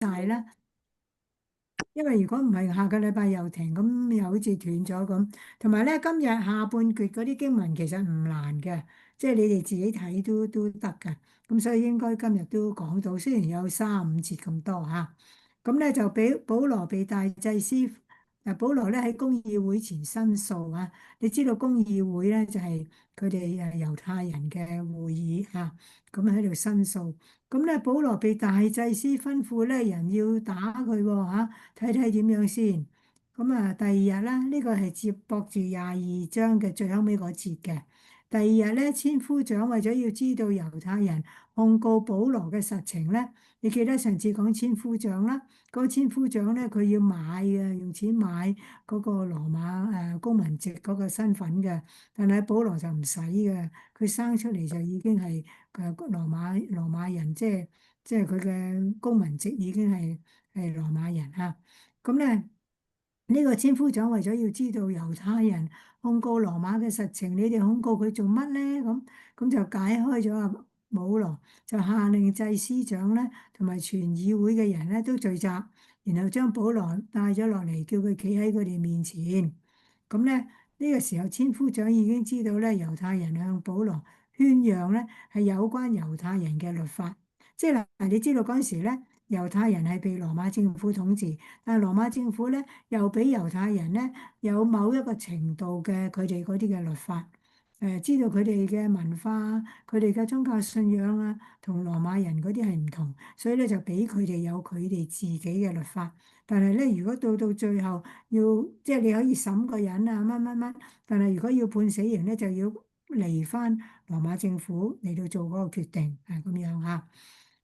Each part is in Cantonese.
晒啦。因為如果唔係下個禮拜又停，咁又好似斷咗咁。同埋咧，今日下半節嗰啲經文其實唔難嘅，即係你哋自己睇都得嘅。咁所以應該今日都講到，雖然有3、5節咁多嚇。咁咧就俾保羅被大祭司，保羅咧喺公議會前申訴啊。你知道公議會咧就係佢哋猶太人嘅會議嚇，咁喺度申訴。咁咧保羅被大祭司吩咐咧人要打佢喎嚇。睇睇點樣先。咁啊，第二日啦，呢個係接駁住22章嘅最後尾嗰節嘅。第二日咧，千夫長為咗要知道猶太人控告保羅嘅實情咧，你記得上次講千夫長啦，嗰個千夫長咧佢要買嘅，用錢買嗰個羅馬公民籍嗰個身份嘅，但係保羅就唔使嘅，佢生出嚟就已經係羅馬人，即係佢嘅公民籍已經係羅馬人嚇。咁咧呢個千夫長為咗要知道猶太人控告羅馬嘅實情，你哋控告佢做乜咧？咁就解開咗阿保羅，就下令祭司長咧同埋全議會嘅人咧都聚集，然後將保羅帶咗落嚟，叫佢企喺佢哋面前。咁咧呢個時候，千夫長已經知道咧猶太人向保羅宣揚咧係有關猶太人嘅律法，即係嗱，你知道嗰陣時咧猶太人係被羅馬政府統治。但係羅馬政府咧，又俾猶太人咧有某一個程度嘅佢哋嗰啲嘅律法，知道佢哋嘅文化、佢哋嘅宗教信仰啊，同羅馬人嗰啲係唔同，所以咧就俾佢哋有佢哋自己嘅律法。但係咧，如果到最後要即係你可以審個人啊乜乜乜，但係如果要判死刑咧，就要嚟翻羅馬政府嚟到做嗰個決定，係咁樣嚇。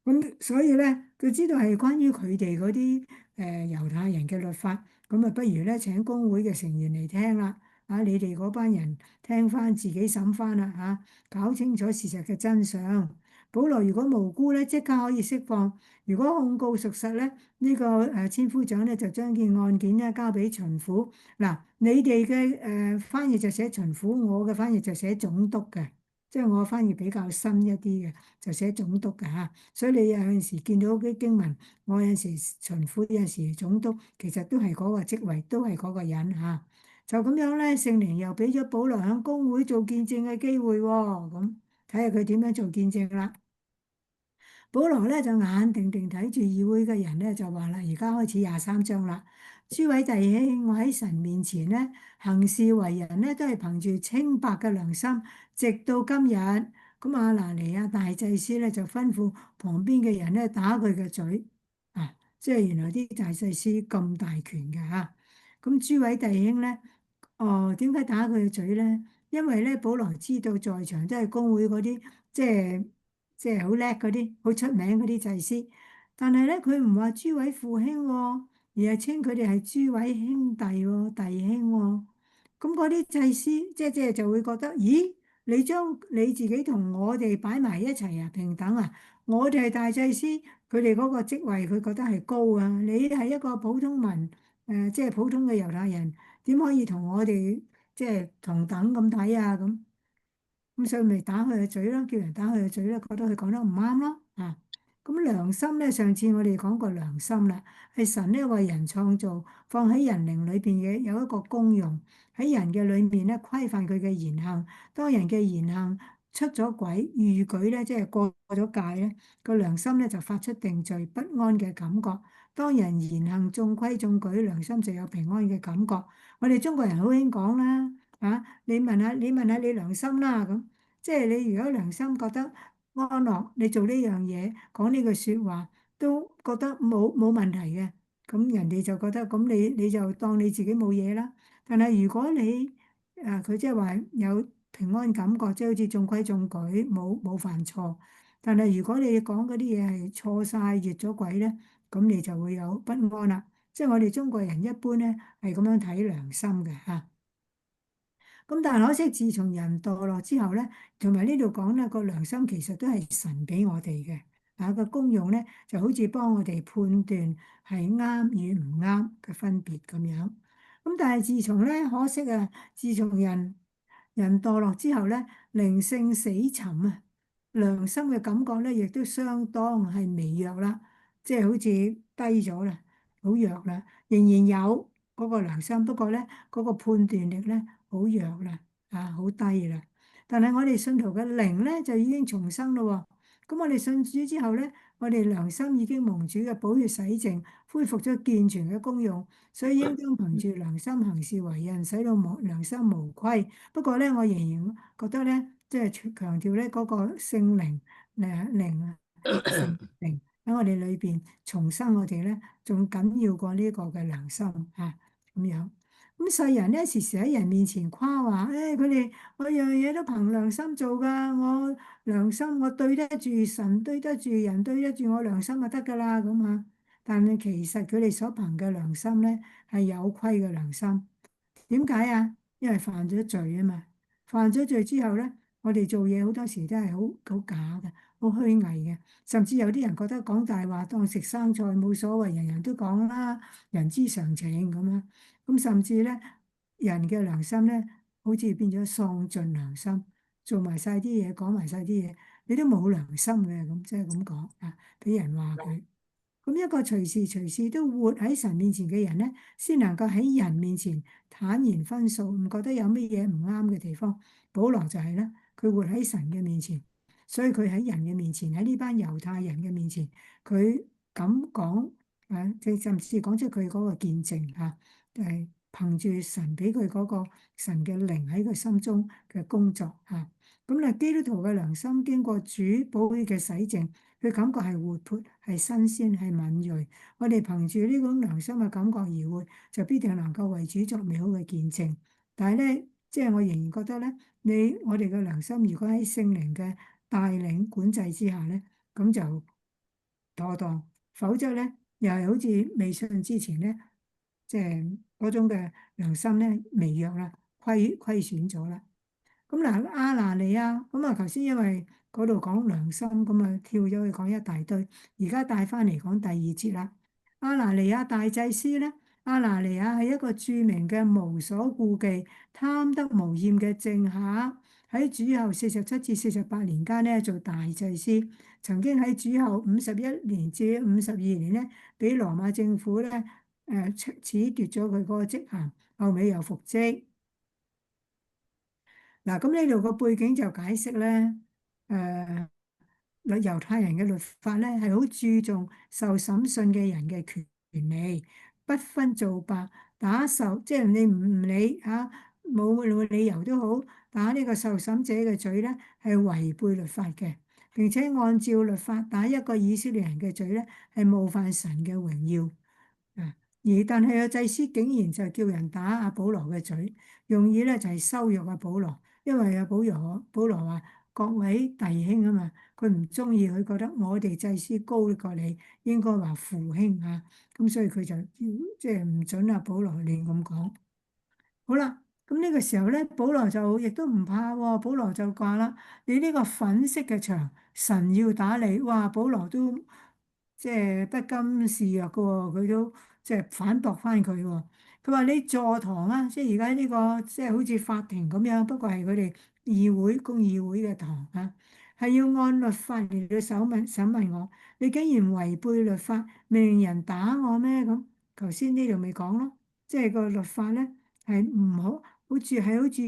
咁所以咧，佢知道係關於佢哋嗰啲猶太人嘅律法，咁啊不如咧請公會嘅成員嚟聽啦，你哋嗰班人聽翻自己審翻啦搞清楚事實嘅真相。保羅如果無辜咧，即刻可以釋放；如果控告屬實咧，呢個千夫長咧就將件案件咧交俾巡撫。嗱，你哋嘅翻譯就寫巡撫，我嘅翻譯就寫總督嘅，即係我翻譯比較深一啲嘅，就寫總督嘅嚇。所以你有陣時見到啲經文，我有陣時巡撫，有陣時總督，其實都係嗰個職位，都係嗰個人嚇。就咁樣咧，聖靈又俾咗保羅喺公會做見證嘅機會喎。咁睇下佢點樣做見證啦。保羅咧就眼定定睇住議會嘅人咧，就話啦：而家開始23章啦，諸位弟兄，我喺神面前咧行事為人咧，都係憑住清白嘅良心，直到今日。咁亞拿尼亞大祭司咧就吩咐旁邊嘅人咧打佢嘅嘴。即係原來啲大祭司咁大權㗎嚇。咁諸位弟兄咧，哦，點解打佢嘅嘴咧？因為咧，保羅知道在場都係公會嗰啲，即係即係好叻嗰啲，好出名嗰啲祭司。但係咧，佢唔話諸位父兄喎，而係稱佢哋係諸位兄弟喎、弟兄喎。咁嗰啲祭司即係就會覺得，咦？你將你自己同我哋擺埋一齊啊，平等啊？我哋係大祭司，佢哋嗰個職位佢覺得係高啊。你係一個普通民，即係普通嘅猶太人，點可以同我哋即係同等咁睇啊？咁所以咪打佢嘅嘴咯，叫人打佢嘅嘴咯，覺得佢講得唔啱咯咁良心咧，上次我哋講過良心啦，係神咧為人創造，放喺人靈裏邊嘅有一個功用，喺人嘅裏面咧規範佢嘅言行。當人嘅言行出咗軌、逾矩咧，即係過咗界咧，個良心咧就發出定罪不安嘅感覺。當人言行中規中矩，良心就有平安嘅感覺。我哋中國人好興講啦。你問下你良心啦，咁即係你如果良心覺得安樂，你做呢樣嘢，講呢句説話都覺得冇問題嘅，咁人哋就覺得咁你就當你自己冇嘢啦。但係如果你佢即係話有平安感覺，即係好似中規中矩，冇犯錯。但係如果你講嗰啲嘢係錯晒、越咗軌咧，咁你就會有不安啦。即係我哋中國人一般咧係咁樣睇良心嘅嚇。咁但係可惜，自從人墮落之後咧，同埋呢度講咧個良心其實都係神俾我哋嘅，個功用咧就好似幫我哋判斷係啱與唔啱嘅分別咁樣。咁但係自從咧，可惜啊，自從人墮落之後咧，靈性死沉啊，良心嘅感覺咧亦都相當係微弱啦。即係好似低咗啦，好弱啦，仍然有嗰個良心，不過咧嗰個判斷力咧好弱啦，好低啦。但係我哋信徒嘅靈咧就已經重生咯喎。咁我哋信主之後咧，我哋良心已經蒙主嘅寶血洗淨，恢復咗健全嘅功用，所以應當憑住良心行事為人，使到良心無虧。不過咧，我仍然覺得咧，即係強調咧嗰個聖靈靈啊，聖靈喺我哋裏邊重生我哋咧，仲緊要過呢個嘅良心咁樣。咁世人咧時時喺人面前誇話，佢哋我樣嘢都憑良心做㗎，我良心我對得住神，對得住人，對得住我良心就得㗎啦咁啊。但係其實佢哋所憑嘅良心咧係有虧嘅良心。點解啊？因為犯咗罪啊嘛。犯咗罪之後咧，我哋做嘢好多時都係好假嘅，好虛偽嘅。甚至有啲人覺得講大話當食生菜冇所謂，人人都講啦，人之常情咁樣。咁甚至咧，人嘅良心咧，好似變咗喪盡良心，做埋晒啲嘢，講埋晒啲嘢，你都冇良心嘅咁，即係咁講俾人話佢。咁一個隨時隨地都活喺神面前嘅人咧，先能夠喺人面前坦然分訴，唔覺得有乜嘢唔啱嘅地方。保羅就係啦，佢活喺神嘅面前，所以佢喺人嘅面前，喺呢班猶太人嘅面前，佢咁講即係甚至講出佢嗰個見證係憑住神俾佢嗰個神嘅靈喺佢心中嘅工作咁咧，基督徒嘅良心經過主寶血嘅洗淨。佢感覺係活潑、係新鮮、係敏鋭。我哋憑住呢種良心嘅感覺而活，就必定能夠為主作美好嘅見證。但係咧，即係我仍然覺得咧，我哋嘅良心如果喺聖靈嘅帶領管制之下咧，咁就妥當。否則咧，又係好似未信之前咧，即係嗰種嘅良心咧微弱啦，虧損咗啦。咁嗱，亞拿尼亞咁啊，頭先因為嗰度講良心，咁啊跳咗去講一大堆，而家帶翻嚟講第二節啦。亞拿尼亞大祭司咧，亞拿尼亞係一個著名嘅無所顧忌、貪得無厭嘅政客，喺主後47至48年間咧做大祭司，曾經喺主後51年至52年咧，俾羅馬政府咧褫奪咗佢嗰個職銜，後尾又復職。嗱，咁呢度個背景就解釋咧，猶太人嘅律法咧係好注重受審訊嘅人嘅權利，不分皂白，即係你唔理冇理由都好，打呢個受審者嘅嘴咧係違背律法嘅，並且按照律法打一個以色列人嘅嘴咧係冒犯神嘅榮耀。但係個祭司竟然就叫人打阿保羅嘅嘴，用意咧就係羞辱阿保羅。因為保羅話各位弟兄啊嘛，佢唔中意，佢覺得我哋祭司高過你，應該話父兄咁所以佢就即係唔准阿保羅亂咁講。好啦，咁呢個時候咧，保羅就亦都唔怕喎，保羅就話啦：你呢個粉飾嘅牆，神要打你。哇！保羅都即係不甘示弱嘅喎，佢都即係反駁翻佢喎。佢話你座堂即係而家呢個即係好似法庭咁樣，不過係佢哋公議會嘅堂係要按律法嚟到審問我。你竟然違背律法，命令人打我咩？咁頭先呢度咪講咯，即係個律法咧。係唔好，好注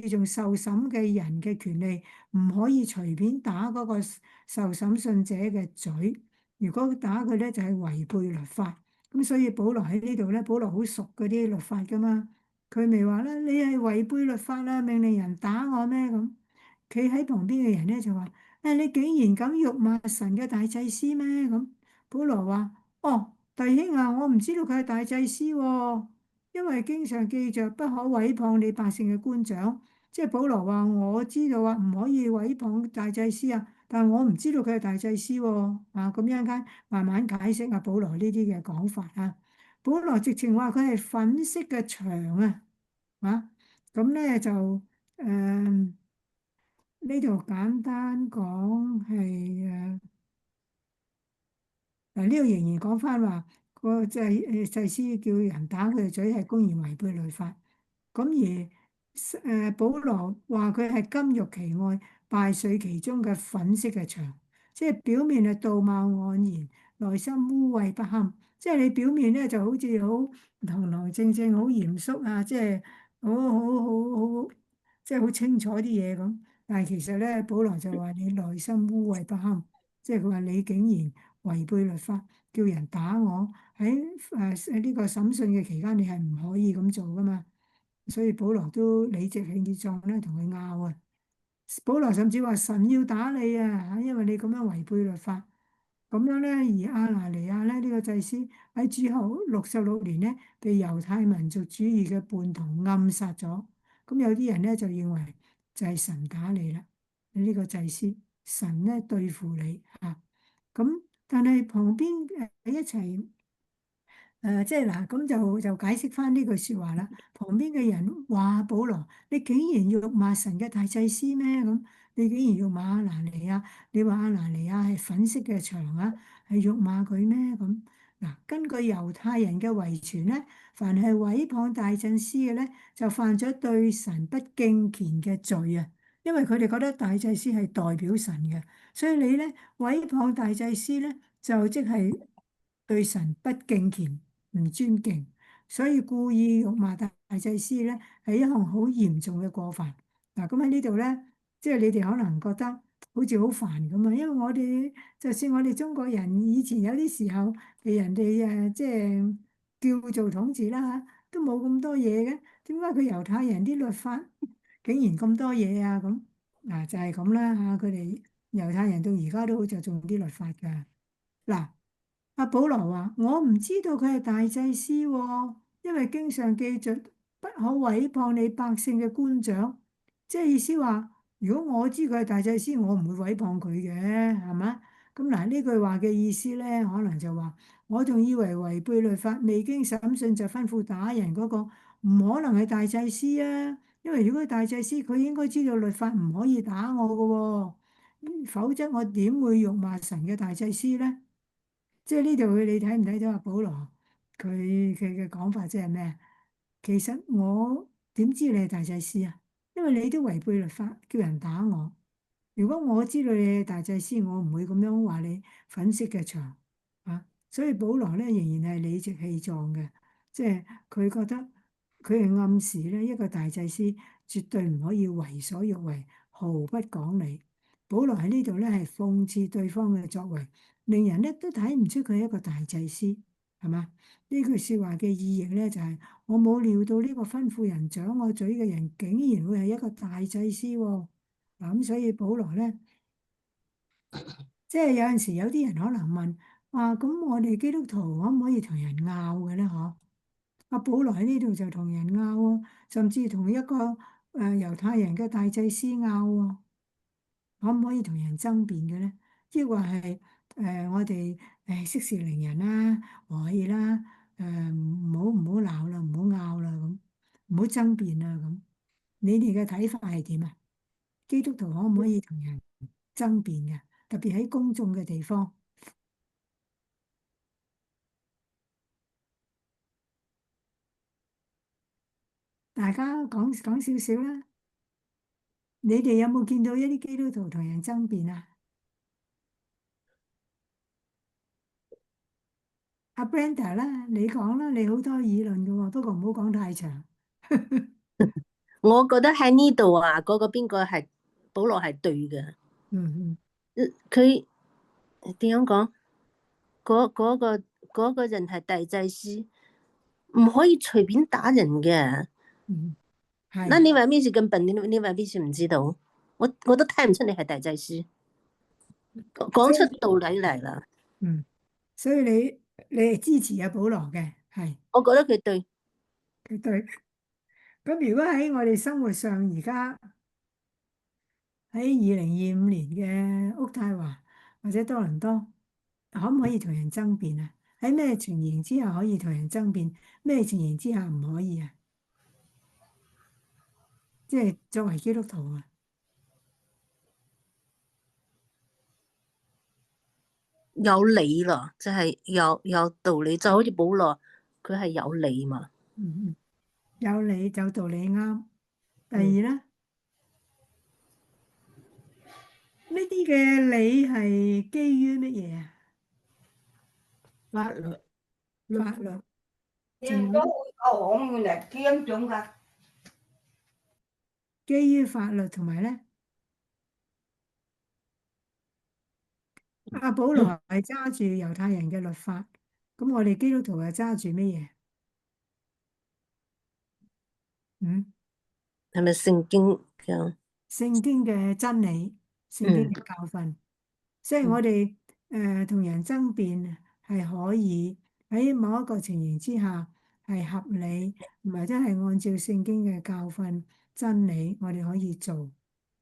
重受審嘅人嘅權利，唔可以隨便打嗰個受審訊者嘅嘴。如果打佢咧，就係違背律法。咁所以保羅喺呢度咧，保羅好熟嗰啲律法噶嘛，佢咪話咧，你係違背律法啦，命令人打我咩咁？企喺旁邊嘅人咧就話：你竟然敢辱罵神嘅大祭司咩？咁保羅話：哦，弟兄啊，我唔知道佢係大祭司喎。因為經常記着不可毀謗你百姓嘅官長，即係保羅話我知道唔可以毀謗大祭司但係我唔知道佢係大祭司喎咁一陣間慢慢解釋保羅呢啲嘅講法保羅直情話佢係粉飾嘅牆咁咧就呢度簡單講係嗱，呢度仍然講翻話個祭司叫人打佢嘅嘴係公然違背律法。咁而保羅話佢係金玉其外，敗絮其中嘅粉飾嘅牆，即係表面係道貌岸然，內心污穢不堪。即係你表面咧就好似好堂堂正正、好嚴肅啊，即係好，即係好清楚啲嘢咁。但係其實咧，保羅就話你內心污穢不堪，即係佢話你竟然違背律法，叫人打我喺呢個審訊嘅期間，你係唔可以咁做噶嘛。所以保羅都理直氣壯咧同佢拗啊。保羅甚至話神要打你啊，因為你咁樣違背律法。咁樣咧，而亞拿尼亞咧呢個祭司喺主後66年咧，被猶太民族主義嘅叛徒暗殺咗。咁有啲人咧就認為就係神打你啦，你呢個祭司，神咧對付你啊。咁但係旁邊一齊。即係嗱，咁就解釋翻呢句説話啦。旁邊嘅人話：保羅，你竟然辱罵神嘅大祭司咩？咁你竟然辱罵亞拿尼亞？你話亞拿尼亞係粉飾嘅牆啊，係辱罵佢咩？咁嗱，根據猶太人嘅遺傳咧，凡係毀謗大祭司嘅咧，就犯咗對神不敬虔嘅罪啊。因為佢哋覺得大祭司係代表神嘅，所以你咧毀謗大祭司咧，就即係對神不敬虔。唔尊敬，所以故意辱罵大祭司咧，係一項好嚴重嘅過犯。嗱，咁喺呢度咧，即係你哋可能覺得好似好煩咁啊，因為我哋就算我哋中國人以前有啲時候被人哋即係叫做統治啦嚇，都冇咁多嘢嘅。點解佢猶太人啲律法竟然咁多嘢啊？咁嗱就係咁啦嚇，佢哋猶太人到而家都好着重啲律法㗎。嗱。阿保羅話：我唔知道佢係大祭司喎，因為經上記着不可毀謗你百姓嘅官長，即係意思話，如果我知佢係大祭司，我唔會毀謗佢嘅，係嘛？咁嗱，呢句話嘅意思咧，可能就話，我仲以為違背律法、未經審訊就吩咐打人嗰個，唔可能係大祭司啊，因為如果係大祭司，佢應該知道律法唔可以打我嘅喎，否則我點會辱罵神嘅大祭司咧？即係呢度你睇唔睇到阿保羅佢嘅講法即係咩？其實我點知你係大祭司啊？因為你都違背律法，叫人打我。如果我知道你係大祭司，我唔會咁樣話你粉飾嘅牆啊。所以保羅咧仍然係理直氣壯嘅，即係佢覺得佢係暗示咧一個大祭司絕對唔可以為所欲為，毫不講理。保羅喺呢度咧係諷刺對方嘅作為。令人咧都睇唔出佢係一個大祭司，係嘛？呢句説話嘅意義咧就係、我冇料到呢個吩咐人掌我嘴嘅人，竟然會係一個大祭司喎。嗱咁，所以保羅咧，即係有陣時有啲人可能問：啊，咁我哋基督徒可唔可以同人拗嘅咧？嗬？阿保羅喺呢度就同人拗喎，甚至同一個猶太人嘅大祭司拗喎。可唔可以同人爭辯嘅咧？抑或係我哋息事寧人啦，和氣啦，唔好鬧啦，唔好拗啦咁，唔好爭辯啦咁。你哋嘅睇法係點啊？基督徒可唔可以同人爭辯嘅？特別喺公眾嘅地方，大家講講少少啦。你哋有冇見到一啲基督徒同人爭辯啊？阿 Brenda 啦，你講啦，你好多議論嘅喎，不過唔好講太長。我覺得喺呢度啊，嗰個邊個係保羅係對嘅。嗯佢點樣講？嗰個人係大祭司，唔可以隨便打人嘅。嗯，係。那你話咩事咁笨？你話咩事唔知道？我都睇唔出你係大祭司，講出道理嚟啦。嗯，所以你係支持阿保羅嘅，係我覺得佢對。佢對。咁如果喺我哋生活上，而家喺2025年嘅渥太華或者多倫多，可唔可以同人爭辯啊？喺咩情形之下可以同人爭辯？咩情形之下唔可以啊？即係作為基督徒啊，有理咯，即係有道理，就好似保羅佢係有理嘛。嗯嗯，有理就道理啱。第二嗯，咧，呢啲嘅理係基於乜嘢啊？法律律法律，仲有聽咗會講嘅嚟，聽種㗎。基於法律同埋咧，阿保羅係揸住猶太人嘅律法，咁我哋基督徒係揸住乜嘢？嗯，係咪聖經嘅？聖經嘅真理，聖經嗯嘅教訓。所以我嗯，哋同人爭辯係可以喺某一個情形之下係合理，唔係真係按照聖經嘅教訓真理，我哋可以做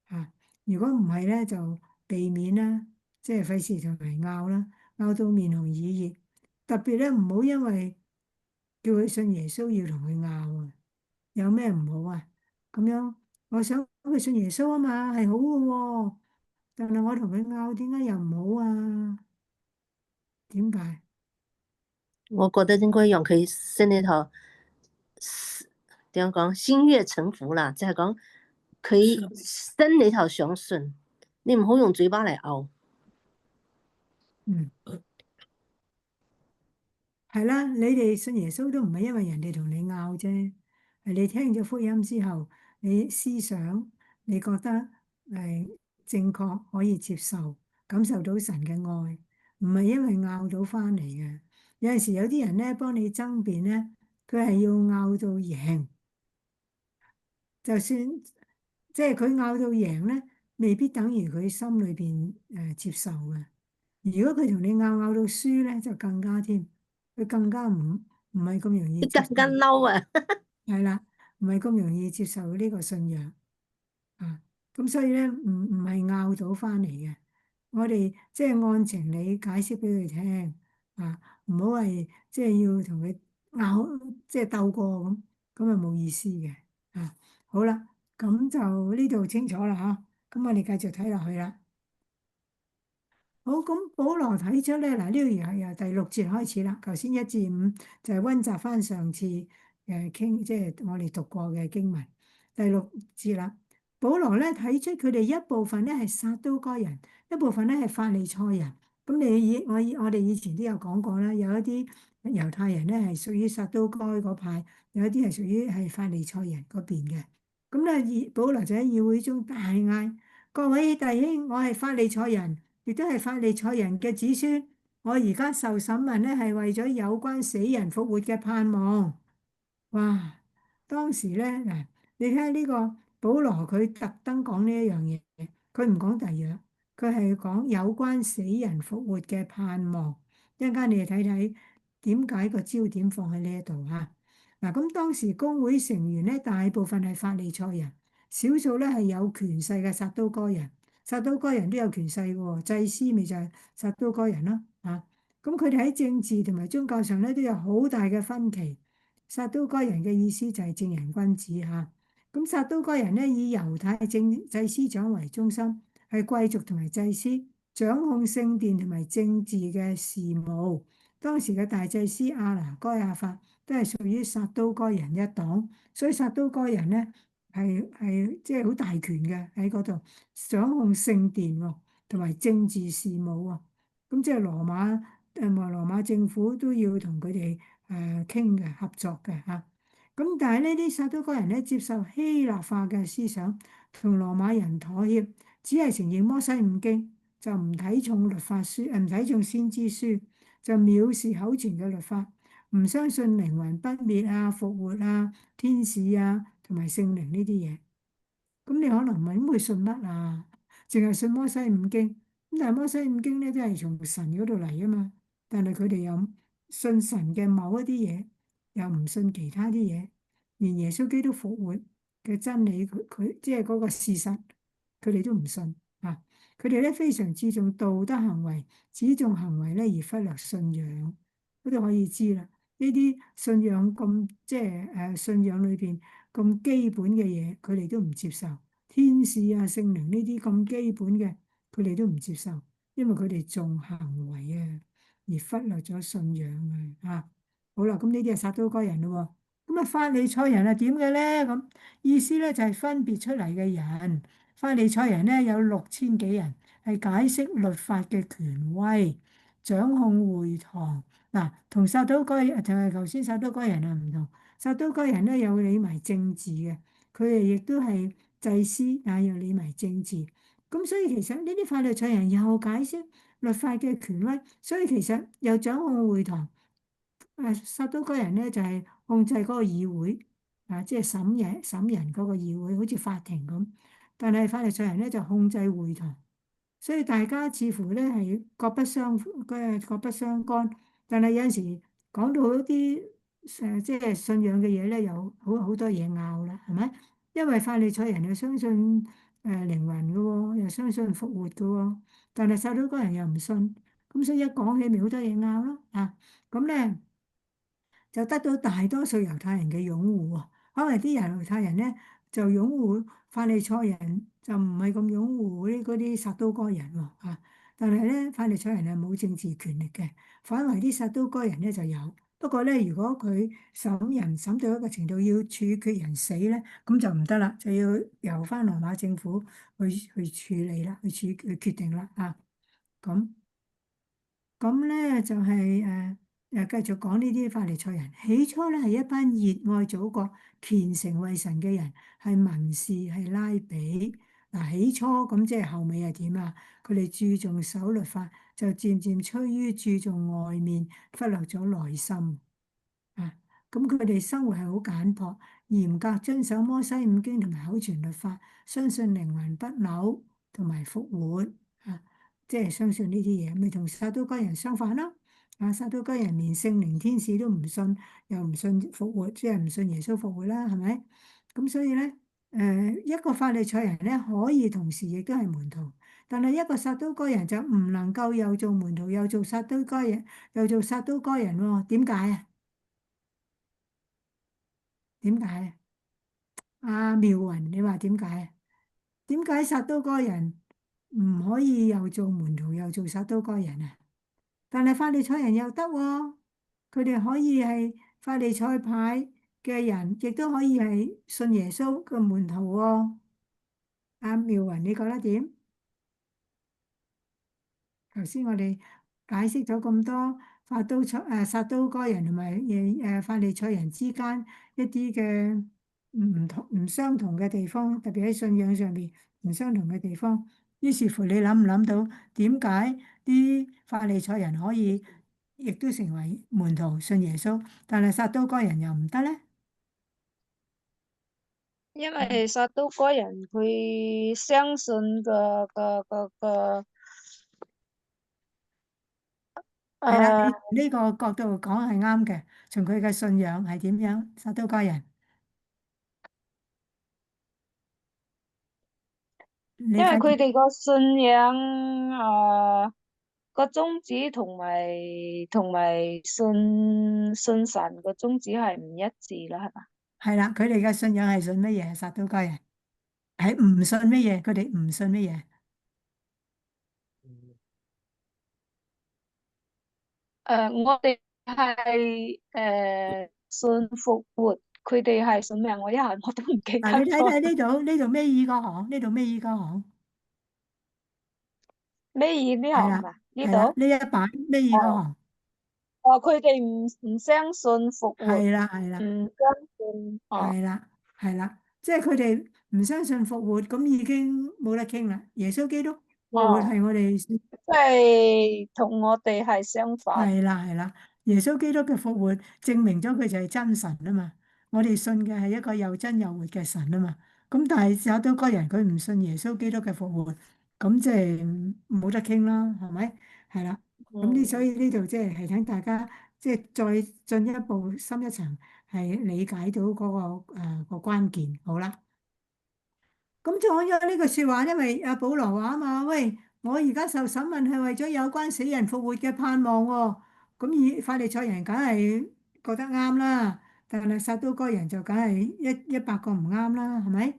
啊。如果唔係咧，就避免啦，即係費事同人拗啦，拗到面紅耳熱。特別咧，唔好因為叫佢信耶穌要同佢拗啊，有咩唔好啊？咁樣我想佢信耶穌啊嘛，係好嘅喎。但係我同佢拗，點解又唔好啊？點解？我覺得應該讓佢信呢套點樣講，心悅誠服啦，即係講佢心裏頭想信，你唔好用嘴巴嚟拗。嗯，係啦，你哋信耶穌都唔係因為人哋同你拗啫，係你聽咗福音之後，你思想你覺得係正確，可以接受，感受到神嘅愛，唔係因為拗到翻嚟嘅。有陣時有啲人咧幫你爭辯咧，佢係要拗到贏。就算即係佢拗到贏咧，未必等於佢心裏邊接受嘅。如果佢同你拗到輸咧，就更加添，佢更加唔係咁容易接受，更加嬲啊！係啦，唔係咁容易接受呢個信仰啊。咁所以咧，唔係拗到翻嚟嘅。我哋即係按情理解釋俾佢聽啊，唔好係即係要同佢拗，即係鬥過咁，咁啊冇意思嘅啊。好啦。咁就呢度清楚啦嚇，咁我哋繼續睇落去啦。好，咁保羅睇出咧，嗱呢度係由第六節開始啦。頭先一至五就係溫習翻上次傾，即係我哋讀過嘅經文。第六節啦，保羅咧睇出佢哋一部分咧係撒都該人，一部分咧係法利賽人。咁我哋以前都有講過啦，有一啲猶太人咧係屬於撒都該嗰派，有一啲係屬於係法利賽人嗰邊嘅。咁咧，保羅就喺議會中大嗌：各位弟兄，我係法利賽人。亦都係法利賽人嘅子孫，我而家受審問咧，係為咗有關死人復活嘅盼望。哇！當時咧嗱，你睇下呢個保羅佢特登講呢一樣嘢，佢唔講第二樣，佢係講有關死人復活嘅盼望。一陣間你哋睇睇點解個焦點放喺呢一度嚇。嗱，咁當時公會成員咧，大部分係法利賽人，少數咧係有權勢嘅撒都該人。撒都該人都有權勢嘅喎，祭司咪就係撒都該人咯嚇。咁佢哋喺政治同埋宗教上咧都有好大嘅分歧。撒都該人嘅意思就係正人君子嚇。咁撒都該人咧以猶太祭司長為中心，係貴族同埋祭司掌控聖殿同埋政治嘅事務。當時嘅大祭司亞拿該亞法都係屬於撒都該人一黨，所以撒都該人咧係即係好大權嘅喺嗰度。掌控聖殿喎，同埋政治事務喎，咁即係羅馬政府都要同佢哋傾嘅合作嘅嚇。咁但係呢啲撒都該人咧接受希臘化嘅思想，同羅馬人妥協，只係承認摩西五經，就唔睇重律法書，唔睇重先知書，就藐視口傳嘅律法，唔相信靈魂不滅啊、復活啊、天使啊同埋聖靈呢啲嘢。咁你可能問，咁佢信乜啊？淨係信摩西五經，咁但係摩西五經咧都係從神嗰度嚟啊嘛。但係佢哋又信神嘅某一啲嘢，又唔信其他啲嘢，連耶穌基督復活嘅真理，佢即係嗰個事實，佢哋都唔信啊。佢哋咧非常注重道德行為，只重行為咧而忽略信仰，嗰度可以知啦。呢啲信仰咁即係信仰裏邊咁基本嘅嘢，佢哋都唔接受。天使啊、聖靈呢啲咁基本嘅，佢哋都唔接受，因為佢哋重行為啊，而忽略咗信仰啊。啊，好啦，咁呢啲係撒都該人咯。咁啊，法利賽人係點嘅咧？咁意思咧就係分別出嚟嘅人。法利賽人咧有6000幾人，係解釋律法嘅權威，掌控會堂。嗱，同撒都該人就係頭先撒都該人啊唔同，撒都該人咧有理埋政治嘅，佢哋亦都係祭司，但係又理埋政治。咁所以其實呢啲法利賽人又解釋律法嘅權威，所以其實又掌控會堂。撒都該人咧就係控制嗰個議會，即係審人嗰個議會，好似法庭咁。但係法利賽人咧就控制會堂。所以大家似乎咧係各不相干，但係有陣時講到一啲即係信仰嘅嘢咧，有好多嘢拗啦，係咪？因為法利賽人又相信靈魂嘅喎，又相信復活嘅喎，但係撒都該人又唔信，咁所以一講起咪好多嘢拗咯啊！咁咧，就得到大多數猶太人嘅擁護喎。可能啲猶太人咧就擁護法利賽人，就唔係咁擁護嗰啲撒都該人喎啊。但係咧，法利賽人係冇政治權力嘅，反為啲撒都該人咧就有。不過咧，如果佢審人審到一個程度要處決人死咧，咁就唔得啦，就要由翻羅馬政府去處理啦，去決定啦啊。咁。咁咧就係繼續講呢啲法利賽人。起初咧係一班熱愛祖國、虔誠為神嘅人，係文士，係拉比。嗱，起初咁即係後尾係點啊？佢哋注重守律法，就漸漸趨於注重外面，忽略咗內心。啊，咁佢哋生活係好簡樸，嚴格遵守摩西五經同埋口傳律法，相信靈魂不朽同埋復活。啊，即係相信呢啲嘢，咪同撒都該人相反咯。啊，撒都該人連聖靈天使都唔信，又唔信復活，即係唔信耶穌復活啦，係咪？咁所以咧，一個法利賽人咧可以同時亦都係門徒，但係一個撒都該人就唔能夠又做門徒，又做撒都該人，又做撒都該人喎？點解啊？點解啊？阿妙雲，你話點解啊？點解撒都該人唔可以又做門徒又做撒都該人啊？但係法利賽人又得喎，佢哋可以係法利賽派嘅人，亦都可以係信耶穌嘅門徒喎。阿妙雲，你覺得點？頭先我哋解釋咗咁多撒都該人同埋法利賽人之間一啲嘅唔相同嘅地方，特別喺信仰上面唔相同嘅地方。於是乎，你諗唔諗到點解啲法利賽人可以亦都成為門徒信耶穌，但係撒都該人又唔得咧？因為撒都該人佢相信個係啦，你誒呢個角度講係啱嘅。從佢嘅信仰係點樣，撒都該人，你睇因為佢哋個信仰個宗旨同埋信神個宗旨係唔一致啦，係嘛？係啦，佢哋嘅信仰係信乜嘢？撒都該人係唔信乜嘢？佢哋唔信乜嘢？我哋係信復活，佢哋係信咩？我都唔記得嗱，你睇咗。睇呢度尾二個行，呢度尾二個行，咩意呢係啦行係嘛？呢係啦，度呢一版尾二個哦行，哦，佢哋唔相信復活，係啦係啦唔相信哦係啦係啦，即係佢哋唔相信復活，咁已經冇得傾啦。耶穌基督復活哦，係我哋。即係同我哋係相反。係啦係啦，耶穌基督嘅復活證明咗佢就係真神啊嘛。我哋信嘅係一個又真又活嘅神啊嘛。咁但係有好多人佢唔信耶穌基督嘅復活，咁即係冇得傾啦，係咪？係啦。所以嗯，呢度即係等大家再進一步深一層，係理解到嗰個關鍵。好啦。咁講咗呢句説話，因為阿保羅話啊嘛，喂，我而家受審問係為咗有關死人復活嘅盼望喎。咁以法利賽人梗係覺得啱啦，但係撒都該人就梗係一百個唔啱啦，係咪？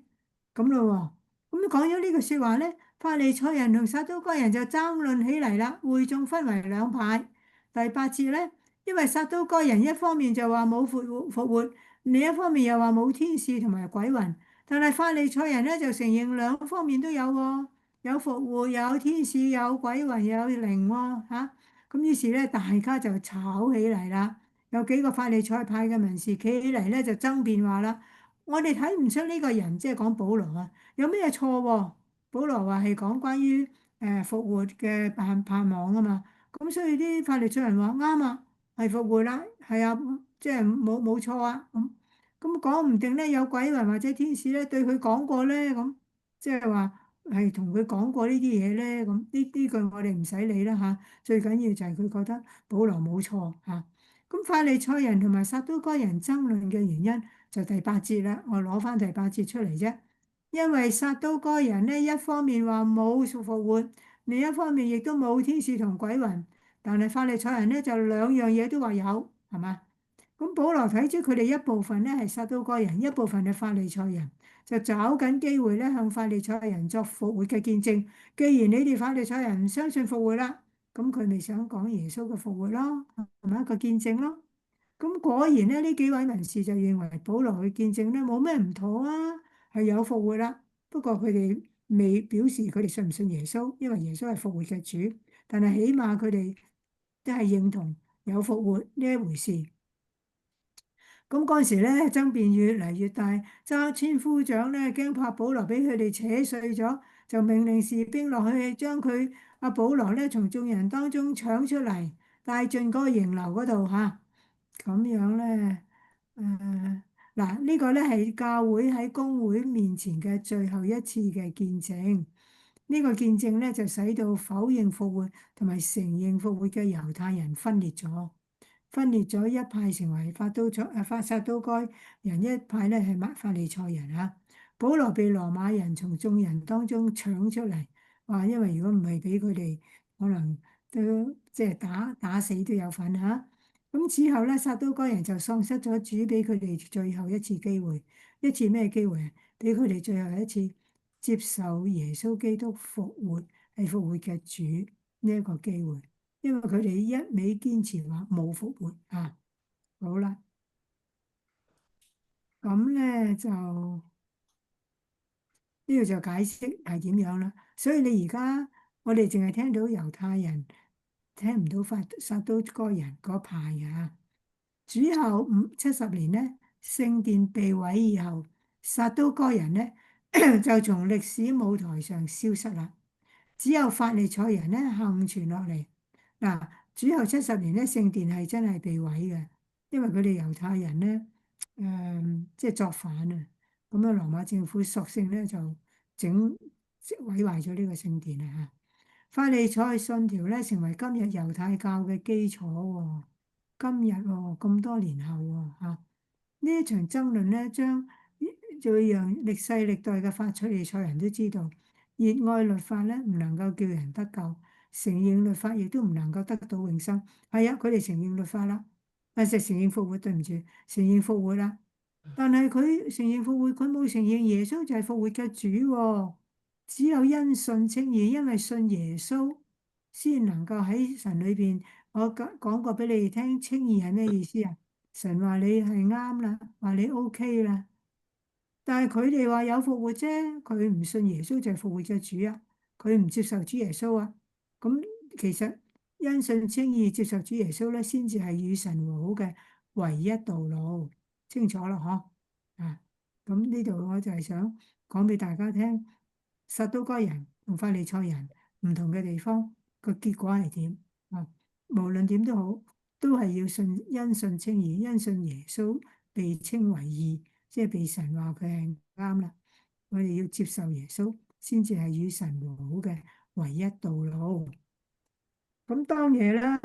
咁咯喎，咁講咗呢句説話咧，法利賽人同撒都該人就爭論起嚟啦，會眾分為兩派。第八節咧，因為撒都該人一方面就話冇復活，另一方面又話冇天使同埋鬼魂。但係法利賽人咧就承認兩方面都有喎，有復活，有天使，有鬼魂，有靈喎嚇。咁於是咧，大家就吵起嚟啦。有幾個法利賽派嘅文士企起嚟咧，就爭辯話啦：我哋睇唔出呢個人，即係講保羅啊，有咩錯喎？保羅話係講關於復活嘅盼望啊嘛。咁所以啲法利賽人話啱啊，係復活啦，係啊，即係冇錯啊。咁講唔定咧，有鬼魂或者天使咧對佢講過咧，咁即係話係同佢講過呢啲嘢咧。咁呢句我哋唔使理啦嚇。最緊要就係佢覺得保羅冇錯嚇。咁法利賽人同埋撒都該人爭論嘅原因就第八節啦。我攞翻第八節出嚟啫。因為撒都該人呢，一方面話冇復活，另一方面亦都冇天使同鬼魂，但係法利賽人呢，就兩樣嘢都話有，係嘛？咁保羅睇出佢哋一部分咧係撒都該人，一部分係法利賽人，就找緊機會咧向法利賽人作復活嘅見證。既然你哋法利賽人唔相信復活啦，咁佢咪想講耶穌嘅復活咯，係咪一個見證咯？咁果然咧，呢幾位文士就認為保羅嘅見證咧冇咩唔妥啊，係有復活啦。不過佢哋未表示佢哋信唔信耶穌，因為耶穌係復活嘅主。但係起碼佢哋都係認同有復活呢一回事。咁嗰陣時咧，爭辯越嚟越大，揸千夫長咧驚怕保羅俾佢哋扯碎咗，就命令士兵落去將佢阿保羅咧從眾人當中搶出嚟，帶進嗰個營樓嗰度嚇。咁樣咧，嗱呢個咧係教會喺公會面前嘅最後一次嘅見證。呢個見證咧就使到否認復活同埋承認復活嘅猶太人分裂咗。分裂咗一派成為撒都該人，一派咧係法利賽人嚇。保羅被羅馬人從眾人當中搶出嚟，話因為如果唔係俾佢哋，可能都即係打死都有份嚇。咁此後咧，撒都該人就喪失咗主俾佢哋最後一次機會，一次咩機會啊？俾佢哋最後一次接受耶穌基督復活係復活嘅主呢一個機會。因為佢哋一味堅持話冇復活啊。好啦，咁咧就呢個就解釋係點樣啦。所以你而家我哋淨係聽到猶太人，聽唔到撒都該人嗰派嘅。主後70年咧，聖殿被毀以後，撒都該人咧就從歷史舞台上消失啦。只有法利賽人咧幸存落嚟。嗱，主後70年咧，聖殿係真係被毀嘅，因為佢哋猶太人咧，即係作反啊，咁樣羅馬政府索性咧就整毀壞咗呢個聖殿啊嚇。法利賽信條咧成為今日猶太教嘅基礎喎，今日喎咁多年後喎嚇，呢一場爭論咧就會讓歷世歷代嘅法利賽人都知道，熱愛律法咧唔能夠叫人得救。承認律法亦都唔能夠得到永生。係啊，佢哋承認律法啦，但係承認復活，對唔住，承認復活啦。但係佢承認復活，佢冇承認耶穌就係復活嘅主喎。只有因信稱義，因為信耶穌先能夠喺神裏邊。我講過俾你哋聽，稱義係咩意思啊？神話你係啱啦，話你 OK 啦。但係佢哋話有復活啫，佢唔信耶穌就係復活嘅主啊，佢唔接受主耶穌啊。咁其實因信稱義接受主耶穌咧，先至係與神和好嘅唯一道路，清楚啦嗬？啊，咁呢度我就係想講俾大家聽，撒都該人同法利賽人唔同嘅地方，個結果係點啊？無論點都好，都係要因信稱義，因信耶穌被稱為義，即係被神話佢係啱啦。我哋要接受耶穌，先至係與神和好嘅唯一道路。咁當夜啦，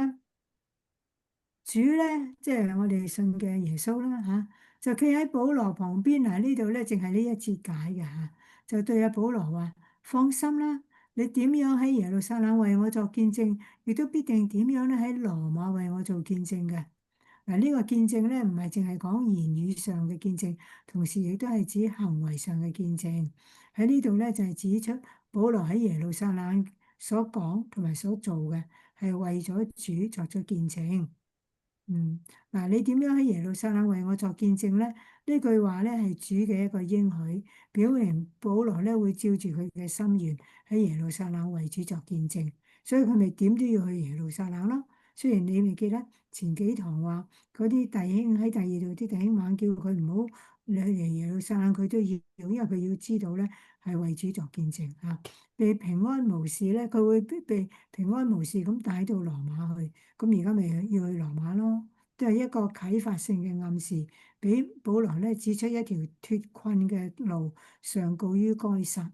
主咧即係我哋信嘅耶穌啦嚇，就企喺保羅旁邊嗱，呢度咧淨係呢一節解嘅嚇，就對阿保羅話：放心啦，你點樣喺耶路撒冷為我作見證，亦都必定點樣咧喺羅馬為我做見證嘅。嗱，呢個見證咧唔係淨係講言語上嘅見證，同時亦都係指行為上嘅見證。喺呢度咧就係指出保羅喺耶路撒冷所講同埋所做嘅係為咗主作咗見證。嗱，你點樣喺耶路撒冷為我作見證咧？呢句話咧係主嘅一個應許，表明保羅咧會照住佢嘅心願喺耶路撒冷為主作見證，所以佢咪點都要去耶路撒冷咯。雖然你未記得前幾堂話嗰啲弟兄喺第二度啲弟兄猛叫佢唔好你嚟耶路撒冷，佢都要，因為佢要知道咧係為主作見證啊。被平安無事咧，佢會被平安無事咁帶到羅馬去。咁而家咪要去羅馬咯，都係一個啟發性嘅暗示，俾保羅咧指出一條脫困嘅路，上告於該撒。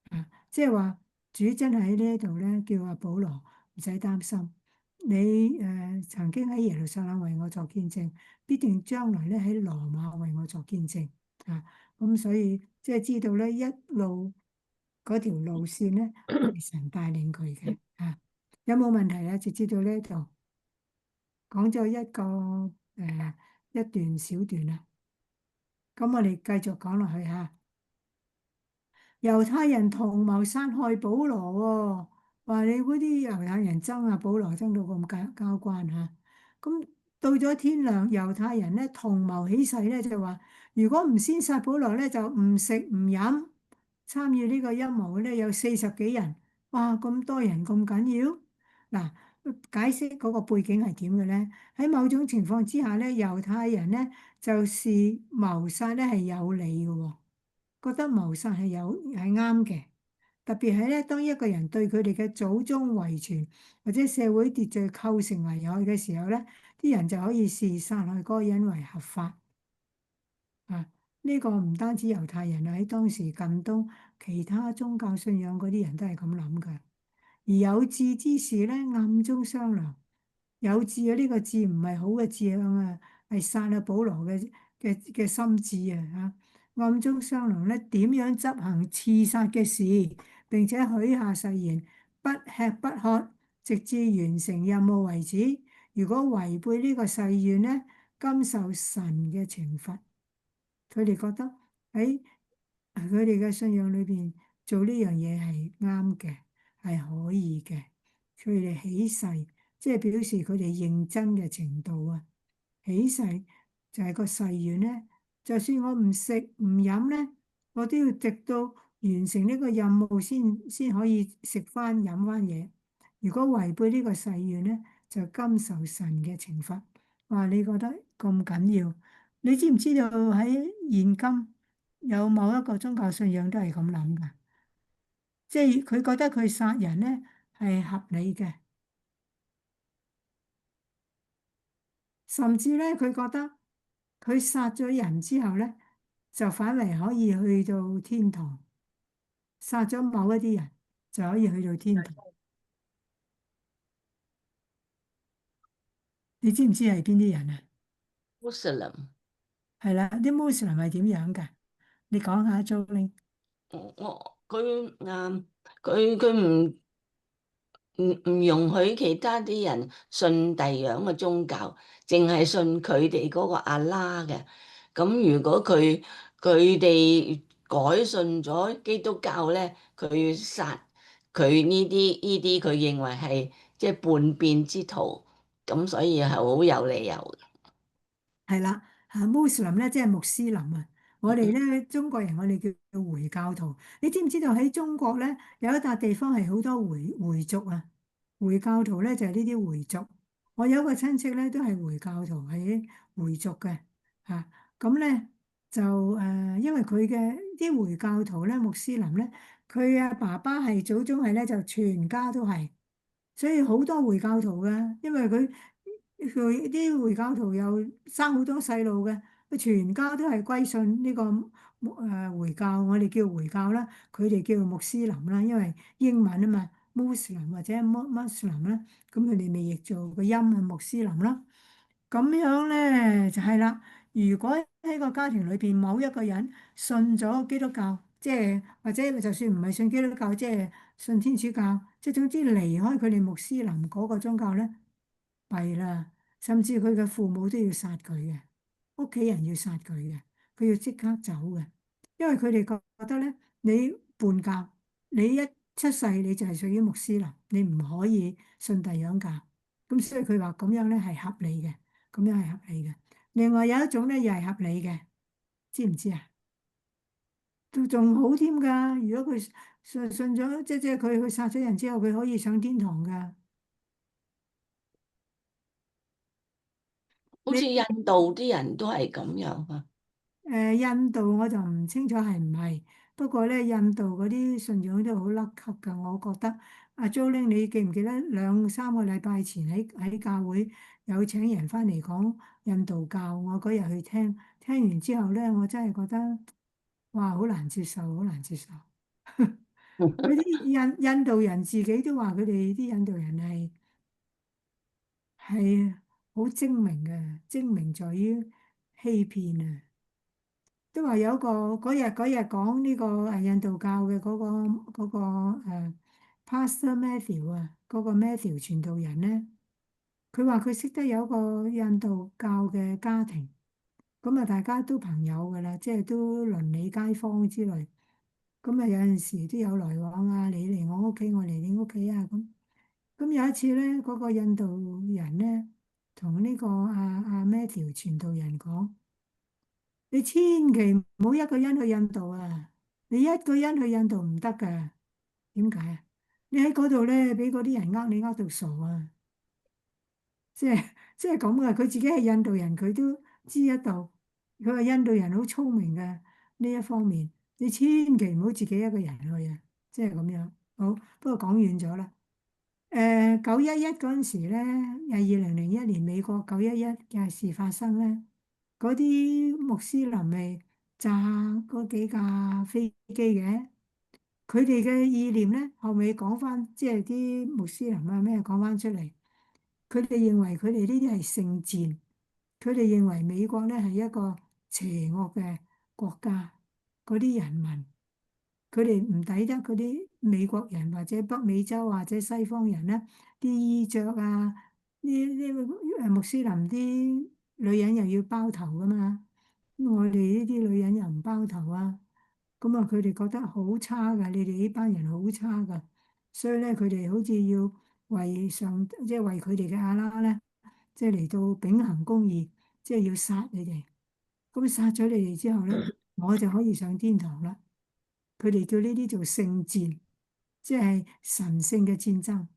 啊，即係話主真係喺呢一度咧，叫阿保羅唔使擔心，你曾經喺耶路撒冷為我作見證，必定將來咧喺羅馬為我作見證。啊，咁所以即係知道咧一路嗰條路線咧係神帶領佢嘅。啊，有冇問題啊？直至到呢度講咗一個一段小段啦，咁我哋繼續講落去嚇。猶太人同謀殺害保羅喎，話你嗰啲猶太人憎啊保羅憎到咁交關嚇。咁到咗天亮，猶太人咧同謀起誓咧就話，如果唔先殺保羅咧，就唔食唔飲。參與呢個陰謀咧有40幾人，哇咁多人咁緊要？嗱，解釋嗰個背景係點嘅咧？喺某種情況之下咧，猶太人咧就視謀殺咧係有理嘅喎。覺得謀殺係啱嘅，特別係咧，當一個人對佢哋嘅祖宗遺傳或者社會秩序構成危害嘅時候咧，啲人就可以視殺害嗰個人為合法。啊，呢個唔單止猶太人啊，喺當時近東其他宗教信仰嗰啲人都係咁諗㗎。而有志之士咧，暗中商量。有志啊，呢個志唔係好嘅志向啊，係殺啊保羅嘅心志啊嚇。暗中商量咧，點樣執行刺殺嘅事，並且許下誓言，不吃不喝，直至完成任務為止。如果違背呢個誓願咧，甘受神嘅懲罰。佢哋覺得喺佢哋嘅信仰裏邊做呢樣嘢係啱嘅，係可以嘅。佢哋起誓，即係表示佢哋認真嘅程度啊！起誓就係個誓願咧，就算我唔食唔飲咧，我都要直到完成呢個任務先可以食翻飲翻嘢。如果違背呢個誓願咧，就甘受神嘅懲罰。哇！你覺得咁緊要？你知唔知道喺現今有某一個宗教信仰都係咁諗㗎？即係佢覺得佢殺人咧係合理嘅。甚至咧，佢覺得佢殺咗人之後咧，就反為可以去到天堂。殺咗某一啲人就可以去到天堂。你知唔知係邊啲人啊？穆斯林，係啦，啲穆斯林係點樣㗎？你講下，Jolin。佢唔容許其他啲人信第二樣嘅宗教，淨係信佢哋嗰個阿拉嘅。咁如果佢哋改信咗基督教咧，佢要殺佢呢啲，佢認為係即係叛變之徒，咁所以係好有理由嘅。係啦，嚇穆斯林咧，即係穆斯林啊。我哋嗯咧中國人，我哋叫回教徒。你知唔知道喺中國咧有一笪地方係好多回族啊？回教徒咧就係呢啲回族。我有一個親戚咧都係回教徒，係回族嘅嚇。咁咧就因為佢嘅啲回教徒咧，穆斯林咧，佢阿爸爸係祖宗係咧，就全家都係。所以好多回教徒嘅，因為佢啲回教徒又生好多細路嘅，佢全家都係歸信呢個回教，我哋叫回教啦，佢哋叫穆斯林啦，因為英文啊嘛，Muslim 或者 Muslim 啦，咁佢哋咪譯做個音係穆斯林啦。咁樣咧就係啦。如果喺個家庭裏邊某一個人信咗基督教，即係或者就算唔係信基督教，即係信天主教，即係總之離開佢哋穆斯林嗰個宗教咧，弊啦，甚至佢嘅父母都要殺佢嘅，屋企人要殺佢嘅，佢要即刻走嘅，因為佢哋覺得咧，你叛教，你一出世你就係屬於穆斯林，你唔可以信第二樣教，咁所以佢話咁樣咧係合理嘅。咁樣係合理嘅。另外有一種咧，又係合理嘅，知唔知啊？都仲好添㗎。如果佢信咗，即係佢殺咗人之後，佢可以上天堂㗎。似印度啲人都係咁樣啊。印度我就唔清楚係唔係，不過咧印度嗰啲信仰都好甩級㗎，我覺得。阿 Jolin，你記唔記得2、3個禮拜前喺教會有請人翻嚟講印度教？我嗰日去聽，聽完之後咧，我真係覺得哇，好難接受，好難接受。嗰啲印度人自己都話佢哋啲印度人係好精明嘅，精明在於欺騙啊！都話有一個嗰日講呢個印度教嘅嗰個Pastor Matthew 啊，嗰個 Matthew 傳道人咧，佢話佢識得有一個印度教嘅家庭，咁啊大家都朋友㗎啦，即係都鄰里街坊之類，咁啊有陣時都有來往啊，你嚟我屋企，我嚟你屋企啊咁。咁有一次咧，嗰個印度人咧同呢個阿 Matthew 傳道人講。你千祈唔好一個人去印度啊！你一個人去印度唔得㗎。點解啊？你喺嗰度咧，俾嗰啲人呃你呃到傻啊！即係咁噶。佢自己係印度人，佢都知得到。佢話印度人好聰明嘅呢一方面，你千祈唔好自己一個人去啊！即係咁樣。好，不過講遠咗啦。911嗰陣時咧，又2001年美國911嘅事發生咧。嗰啲穆斯林咪炸嗰幾架飛機嘅，佢哋嘅意念咧，後尾講翻，即係啲穆斯林啊咩講翻出嚟，佢哋認為佢哋呢啲係聖戰，佢哋認為美國咧係一個邪惡嘅國家，嗰啲人民。佢哋唔抵得嗰啲美國人或者北美洲或者西方人咧，啲衣着啊，呢穆斯林啲女人又要包頭噶嘛，咁我哋呢啲女人又唔包頭啊，咁啊佢哋覺得好差噶，你哋呢班人好差噶，所以咧佢哋好似要為上即係為佢哋嘅阿拉咧，即係嚟到秉行公義，即係要殺你哋，咁殺咗你哋之後咧，我就可以上天堂啦。佢哋叫呢啲做聖戰，即係神聖嘅戰爭。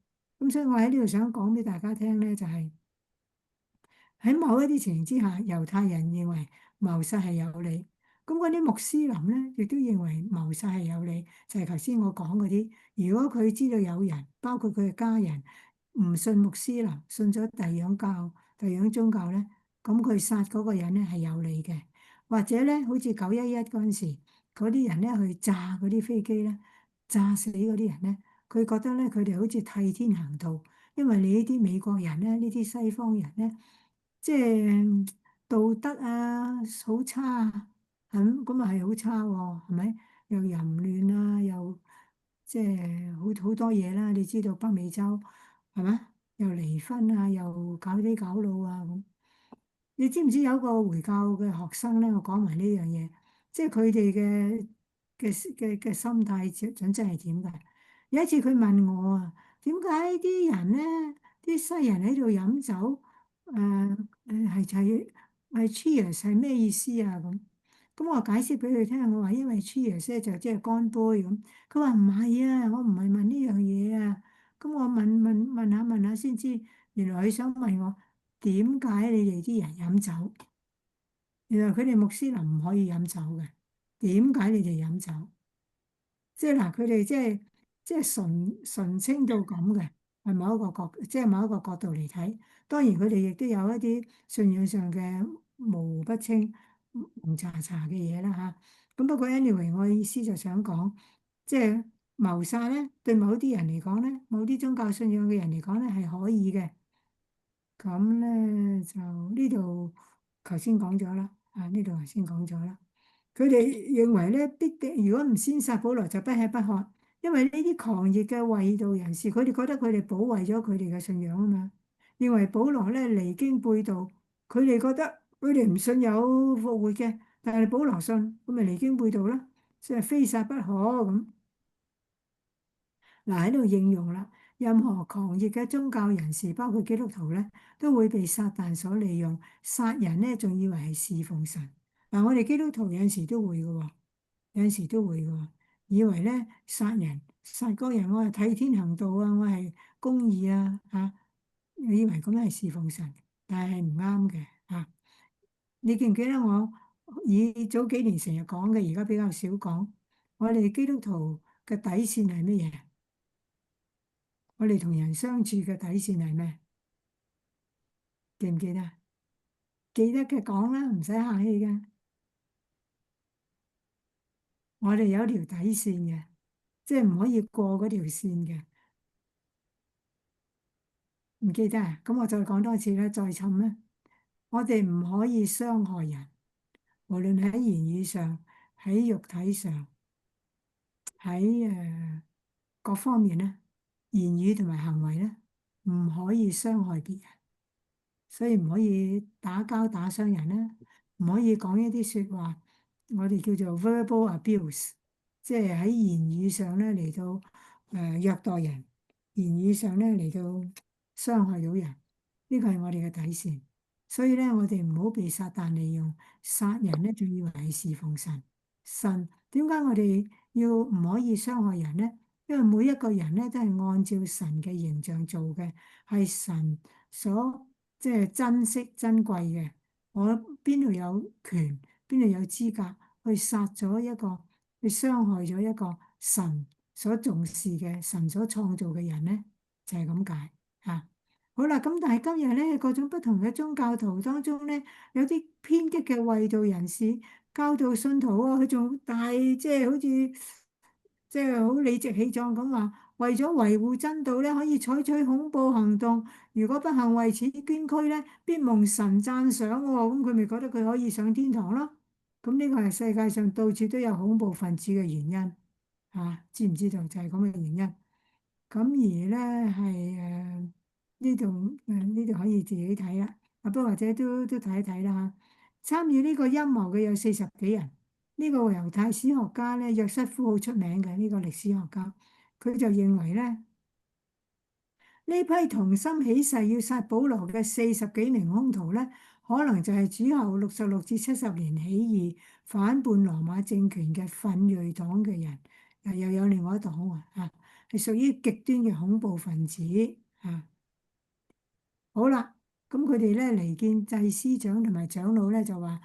咁所以我喺呢度想講俾大家聽咧，就係喺某一啲情形之下，猶太人認為謀殺係有理，咁嗰啲穆斯林咧亦都認為謀殺係有理，就係頭先我講嗰啲。如果佢知道有人，包括佢嘅家人唔信穆斯林，信咗第二樣教、第二樣宗教咧，咁佢殺嗰個人咧係有理嘅。或者咧，好似911嗰陣時，嗰啲人咧去炸嗰啲飛機咧，炸死嗰啲人咧，佢覺得咧佢哋好似替天行道，因為你呢啲美國人咧，呢啲西方人咧。即係道德啊，好差啊，咁啊係好差喎，係咪？又淫亂啊，又即係好多嘢啦。你知道北美洲係咪？又離婚啊，又搞啲搞佬啊咁。你知唔知有個回教嘅學生咧？我講埋呢樣嘢，即係佢哋嘅心態準則係點㗎？有一次佢問我啊，點解啲人咧，啲西人喺度飲酒？係 cheers 係咩意思啊？咁我解釋俾佢聽，我話因為 cheers 咧就即係乾杯咁。佢話唔係啊，我唔係問呢樣嘢啊。咁我問下先知，原來佢想問我點解你哋啲人飲酒？原來佢哋穆斯林唔可以飲酒嘅，點解你哋飲酒？即係嗱，佢哋即係純清到咁嘅，係某一個角，即係某一個角度嚟睇。當然佢哋亦都有一啲信仰上嘅模糊不清、蒙查查嘅嘢啦嚇。咁不過 anyway，我嘅意思就想講，即係謀殺咧，對某啲人嚟講咧，某啲宗教信仰嘅人嚟講咧係可以嘅。咁咧就呢度頭先講咗啦，呢度頭先講咗啦。佢哋認為咧，必定如果唔先殺保羅，就不吃不喝，因為呢啲狂熱嘅衛道人士，佢哋覺得佢哋保衞咗佢哋嘅信仰啊嘛。認為保羅咧離經背道，佢哋覺得佢哋唔信有復活嘅，但係保羅信，咁咪離經背道啦，即係非殺不可咁。嗱喺度應用啦，任何狂熱嘅宗教人士，包括基督徒咧，都會被撒旦所利用，殺人咧仲以為係侍奉神。嗱，我哋基督徒有陣時都會嘅喎，有陣時都會嘅喎，以為咧殺人殺嗰人，我係替天行道啊，我係公義啊嚇，以為咁樣係侍奉神，但係唔啱嘅。啊。你記唔記得我以早幾年成日講嘅，而家比較少講。我哋基督徒嘅底線係乜嘢？我哋同人相處嘅底線係咩？記唔記得？記得嘅講啦，唔使客氣嘅。我哋有條底線嘅，即係唔可以過嗰條線嘅。唔記得啊？咁我再講多次啦，再沉啦。我哋唔可以傷害人，無論喺言語上、喺肉體上、喺各方面咧，言語同埋行為咧，唔可以傷害別人，所以唔可以打交打傷人啦，唔可以講一啲説話，我哋叫做 verbal abuse，即係喺言語上咧嚟到虐待人，言語上咧嚟到傷害到人，呢個係我哋嘅底線。所以咧，我哋唔好被撒旦利用，殺人咧仲以為係侍奉神。神點解我哋要唔可以傷害人咧？因為每一個人咧都係按照神嘅形象做嘅，係神所即係珍惜珍貴嘅。我邊度有權，邊度有資格去殺咗一個，去傷害咗一個神所重視嘅、神所創造嘅人咧？就係咁解嚇。好啦，咁但係今日咧，各種不同嘅宗教徒當中咧，有啲偏激嘅衛道人士教導信徒啊，佢仲大即係好似即係好理直氣壯咁話，為咗維護真道咧，可以採取恐怖行動。如果不幸為此捐軀咧，必蒙神讚賞喎。咁佢咪覺得佢可以上天堂咯？咁呢個係世界上到處都有恐怖分子嘅原因嚇，知唔知道？就係咁嘅原因。咁而咧係呢度可以自己睇啦，啊不過或者都睇一睇啦嚇。參與呢個陰謀嘅有40幾人。呢個猶太史學家咧，約瑟夫好出名嘅呢個歷史學家，佢就認為咧，呢批同心起誓要殺保羅嘅40幾名兇徒咧，可能就係主後66至70年起義反叛羅馬政權嘅奮銳黨嘅人，又有另外一黨喎嚇，係屬於極端嘅恐怖分子嚇。好啦，咁佢哋咧嚟見祭司長同埋長老咧，就話：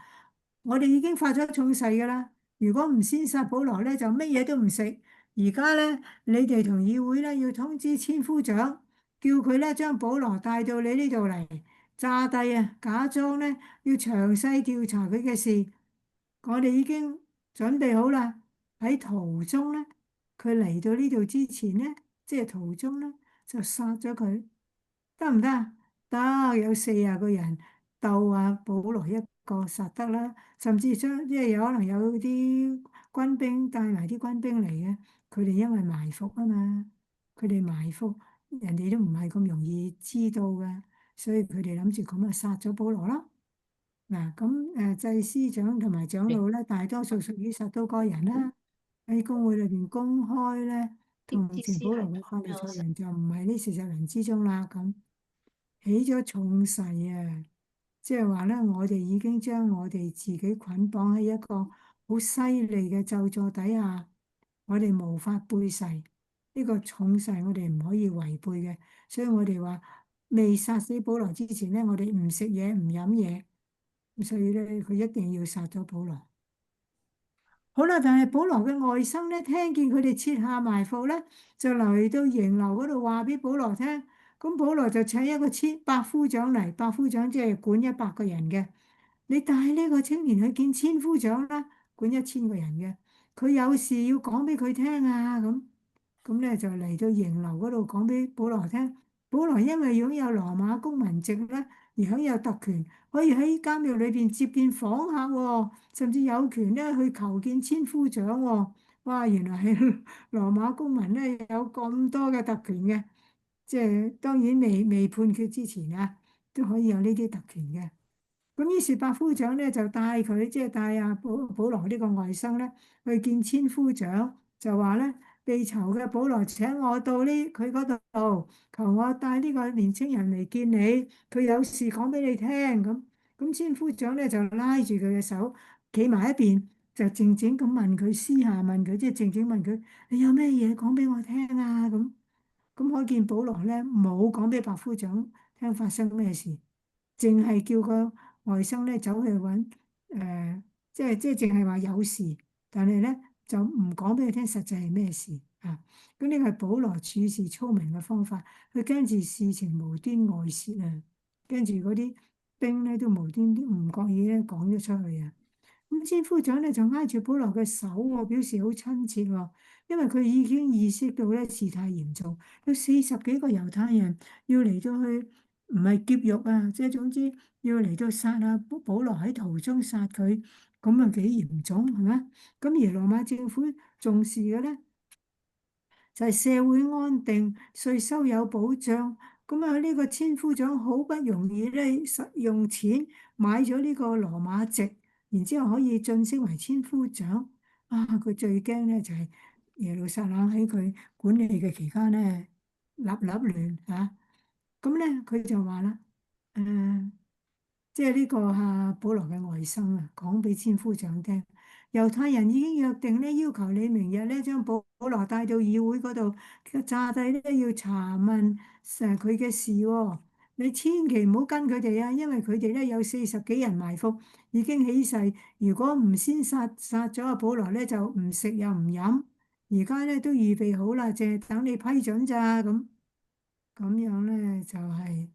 我哋已經發咗重誓㗎啦，如果唔先殺保羅咧，就乜嘢都唔食。而家咧，你哋同議會咧要通知千夫長，叫佢咧將保羅帶到你呢度嚟，詐帝啊，假裝咧要詳細調查佢嘅事。我哋已經準備好啦。喺途中咧，佢嚟到呢度之前咧，即係途中咧就殺咗佢，得唔得啊？得，有40個人鬥啊，保羅一個殺得啦，甚至將即係有可能有啲軍兵帶埋啲軍兵嚟嘅，佢哋因為埋伏啊嘛，佢哋埋伏，人哋都唔係咁容易知道嘅，所以佢哋諗住咁啊殺咗保羅啦。嗱，咁祭司長同埋長老咧，大多數屬於撒都該人啦，喺公會裏邊公開咧同情保羅嘅法利賽人就唔係呢40人之中啦，咁。起咗重誓啊！即係話咧，我哋已經將我哋自己捆綁喺一個好犀利嘅咒詛底下，我哋無法背誓。呢個重誓我哋唔可以違背嘅，所以我哋話未殺死保羅之前咧，我哋唔食嘢唔飲嘢，所以咧佢一定要殺咗保羅。好啦，但係保羅嘅外甥咧，聽見佢哋設下埋伏咧，就嚟到營樓嗰度話俾保羅聽。咁保羅就請一個百夫長嚟，百夫長即係管100個人嘅。你帶呢個青年去見千夫長啦，管1000個人嘅。佢有事要講俾佢聽啊，咁咧就嚟到營樓嗰度講俾保羅聽。保羅因為擁有羅馬公民籍咧，而享有特權，可以喺監獄裏邊接見訪客喎，甚至有權咧去求見千夫長喎。哇！原來係羅馬公民咧有咁多嘅特權嘅，即係當然未判決之前啊，都可以有呢啲特權嘅。咁於是百夫長咧就帶佢，即係帶阿保羅呢個外甥咧去見千夫長，就話咧被囚嘅保羅請我到呢佢嗰度，求我帶呢個年青人嚟見你，佢有事講俾你聽。咁千夫長咧就拉住佢嘅手，企埋一邊，就靜靜咁問佢，私下問佢，即係靜靜問佢：你有咩嘢講俾我聽啊？咁可見保羅咧冇講俾百夫長聽發生咩事。淨係叫個外甥咧走去揾即係淨係話有事，但係咧就唔講俾佢聽實際係咩事啊。咁呢個係保羅處事聰明嘅方法，佢驚住事情無端外泄啊，跟住嗰啲兵咧都無端端唔覺意咧講咗出去啊。咁千夫長咧就挨住保羅嘅手喎，表示好親切喎，因為佢已經意識到咧事態嚴重，有40幾個猶太人要嚟到去，唔係劫獄啊，即係總之要嚟到殺啊保羅，喺途中殺佢，咁啊幾嚴重係咪？咁而羅馬政府重視嘅咧就係社會安定、稅收有保障。咁啊呢個千夫長好不容易咧實用錢買咗呢個羅馬籍。然之後可以晉升為千夫長啊！佢最驚咧就係耶路撒冷喺佢管理嘅期間咧，立亂嚇。咁咧佢就話啦，即係呢個保羅嘅外甥啊，講俾千夫長聽，猶太人已經約定咧，要求你明日咧將保羅帶到議會嗰度，詐諦咧要查問佢嘅事喎。你千祈唔好跟佢哋啊，因為佢哋咧有40幾人埋伏，已經起誓，如果唔先殺咗阿保羅咧，就唔食又唔飲。而家咧都預備好啦，淨係等你批准咋咁樣咧就係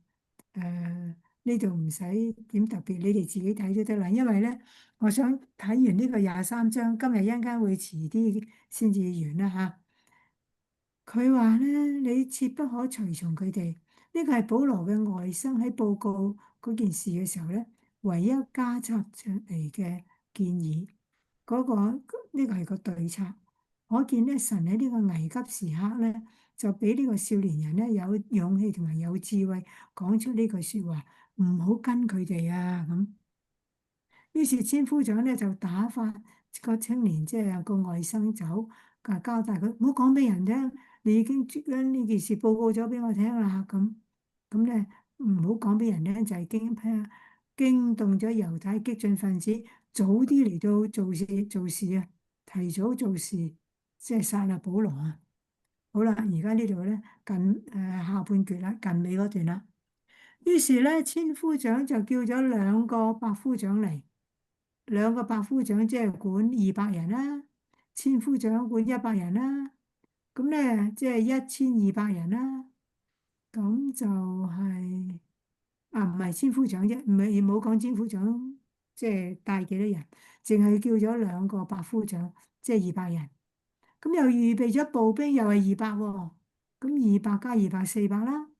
呢度唔使點特別，你哋自己睇都得啦。因為咧，我想睇完呢個23章，今日一陣間會遲啲先至完啦嚇。佢話咧，你切不可隨從佢哋。呢個係保羅嘅外甥喺報告嗰件事嘅時候咧，唯一加插出嚟嘅建議。呢個係個對策。可見咧，神喺呢個危急時刻咧，就俾呢個少年人咧有勇氣同埋有智慧講出呢句説話，唔好跟佢哋啊咁。於是千夫長咧就打發個青年，即係個外甥走，交代佢唔好講俾人聽，你已經將呢件事報告咗俾我聽啦。咁咧唔好講俾人聽，就係驚動咗猶太激進分子，早啲嚟到做事啊，提早做事，即係殺阿保羅啊。好啦，而家呢度咧下半段啦，近尾嗰段啦。於是咧，千夫長就叫咗兩個百夫長嚟。兩個百夫長即係管200人啦，千夫長管100人啦，咁咧即係1200人啦。咁就唔係千夫長啫，唔係冇講千夫長，即係帶幾多人，淨係叫咗兩個百夫長，即係200人。咁又預備咗步兵，又係200喎，咁200加200 400啦。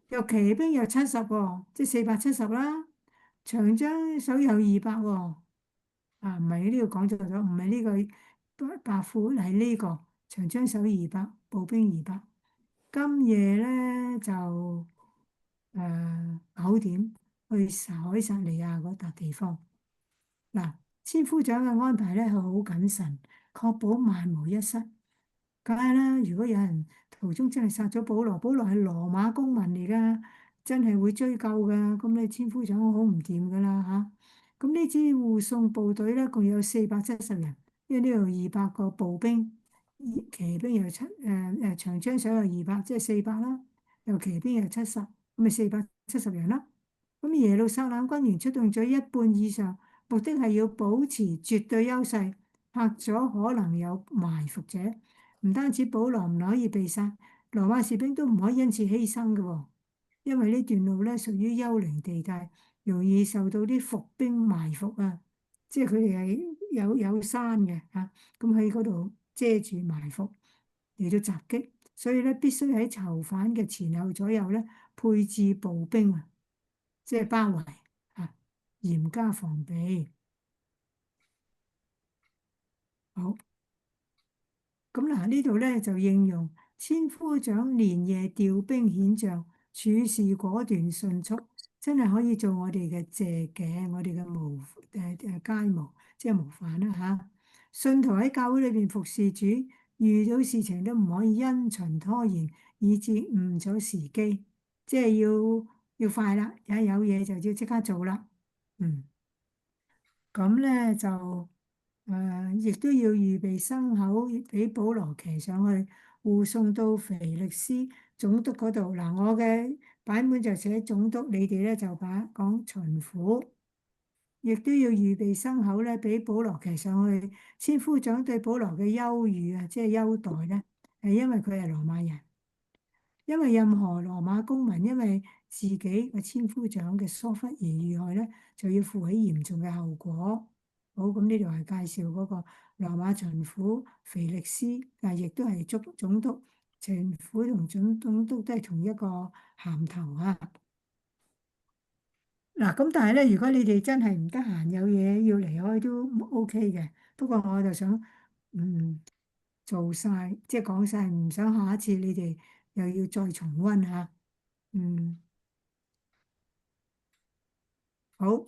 又騎兵又70喎，即係470啦。長槍手又200喎。唔係呢個講錯咗，唔係呢個白虎，係呢個長槍手200，步兵200。今夜咧就9點去凱撒利亞嗰笪地方。嗱，千夫長嘅安排咧係好謹慎，確保萬無一失。梗係啦，如果有人途中真係殺咗保羅，保羅係羅馬公民嚟噶，真係會追究噶。咁你千夫長好唔掂噶啦嚇。咁呢支護送部隊咧，共有470人，因為呢度200個步兵，騎兵又長槍手又200，即係400啦。又騎兵又70，咁咪470人啦。咁耶路撒冷軍員出動咗一半以上，目的係要保持絕對優勢，嚇咗可能有埋伏者。唔單止保羅唔可以被殺，羅馬士兵都唔可以因此犧牲嘅喎，因為呢段路咧屬於幽靈地帶，容易受到啲伏兵埋伏啊，即係佢哋係有山嘅嚇，咁喺嗰度遮住埋伏嚟到襲擊，所以咧必須喺囚犯嘅前後左右咧配置步兵啊，即係包圍啊，嚴加防備。好。咁嗱，呢度咧就應用千夫長連夜調兵遣將，處事果斷迅速，真係可以做我哋嘅借鏡，我哋嘅楷模，即係模範啦嚇。信徒喺教會裏邊服侍主，遇到事情都唔可以因循拖延，以致誤咗時機，即係要快啦，有嘢就要即刻做啦。咁咧就。亦都要預備牲口俾保羅騎上去，護送到腓力斯總督嗰度。嗱，我嘅版本就寫總督，你哋咧就講巡撫。亦都要預備牲口咧，俾保羅騎上去。千夫長對保羅嘅優遇啊，即係優待咧，係因為佢係羅馬人。因為任何羅馬公民因為自己嘅千夫長嘅疏忽而遇害咧，就要負起嚴重嘅後果。好，咁呢度係介紹嗰個羅馬巡撫腓力斯，但亦都係總督。巡撫同總督都係同一個銜頭啊。嗱，咁但係咧，如果你哋真係唔得閒，有嘢要離開都 OK 嘅。不過我就想，做晒，即係講晒，唔想下一次你哋又要再重溫吓。好，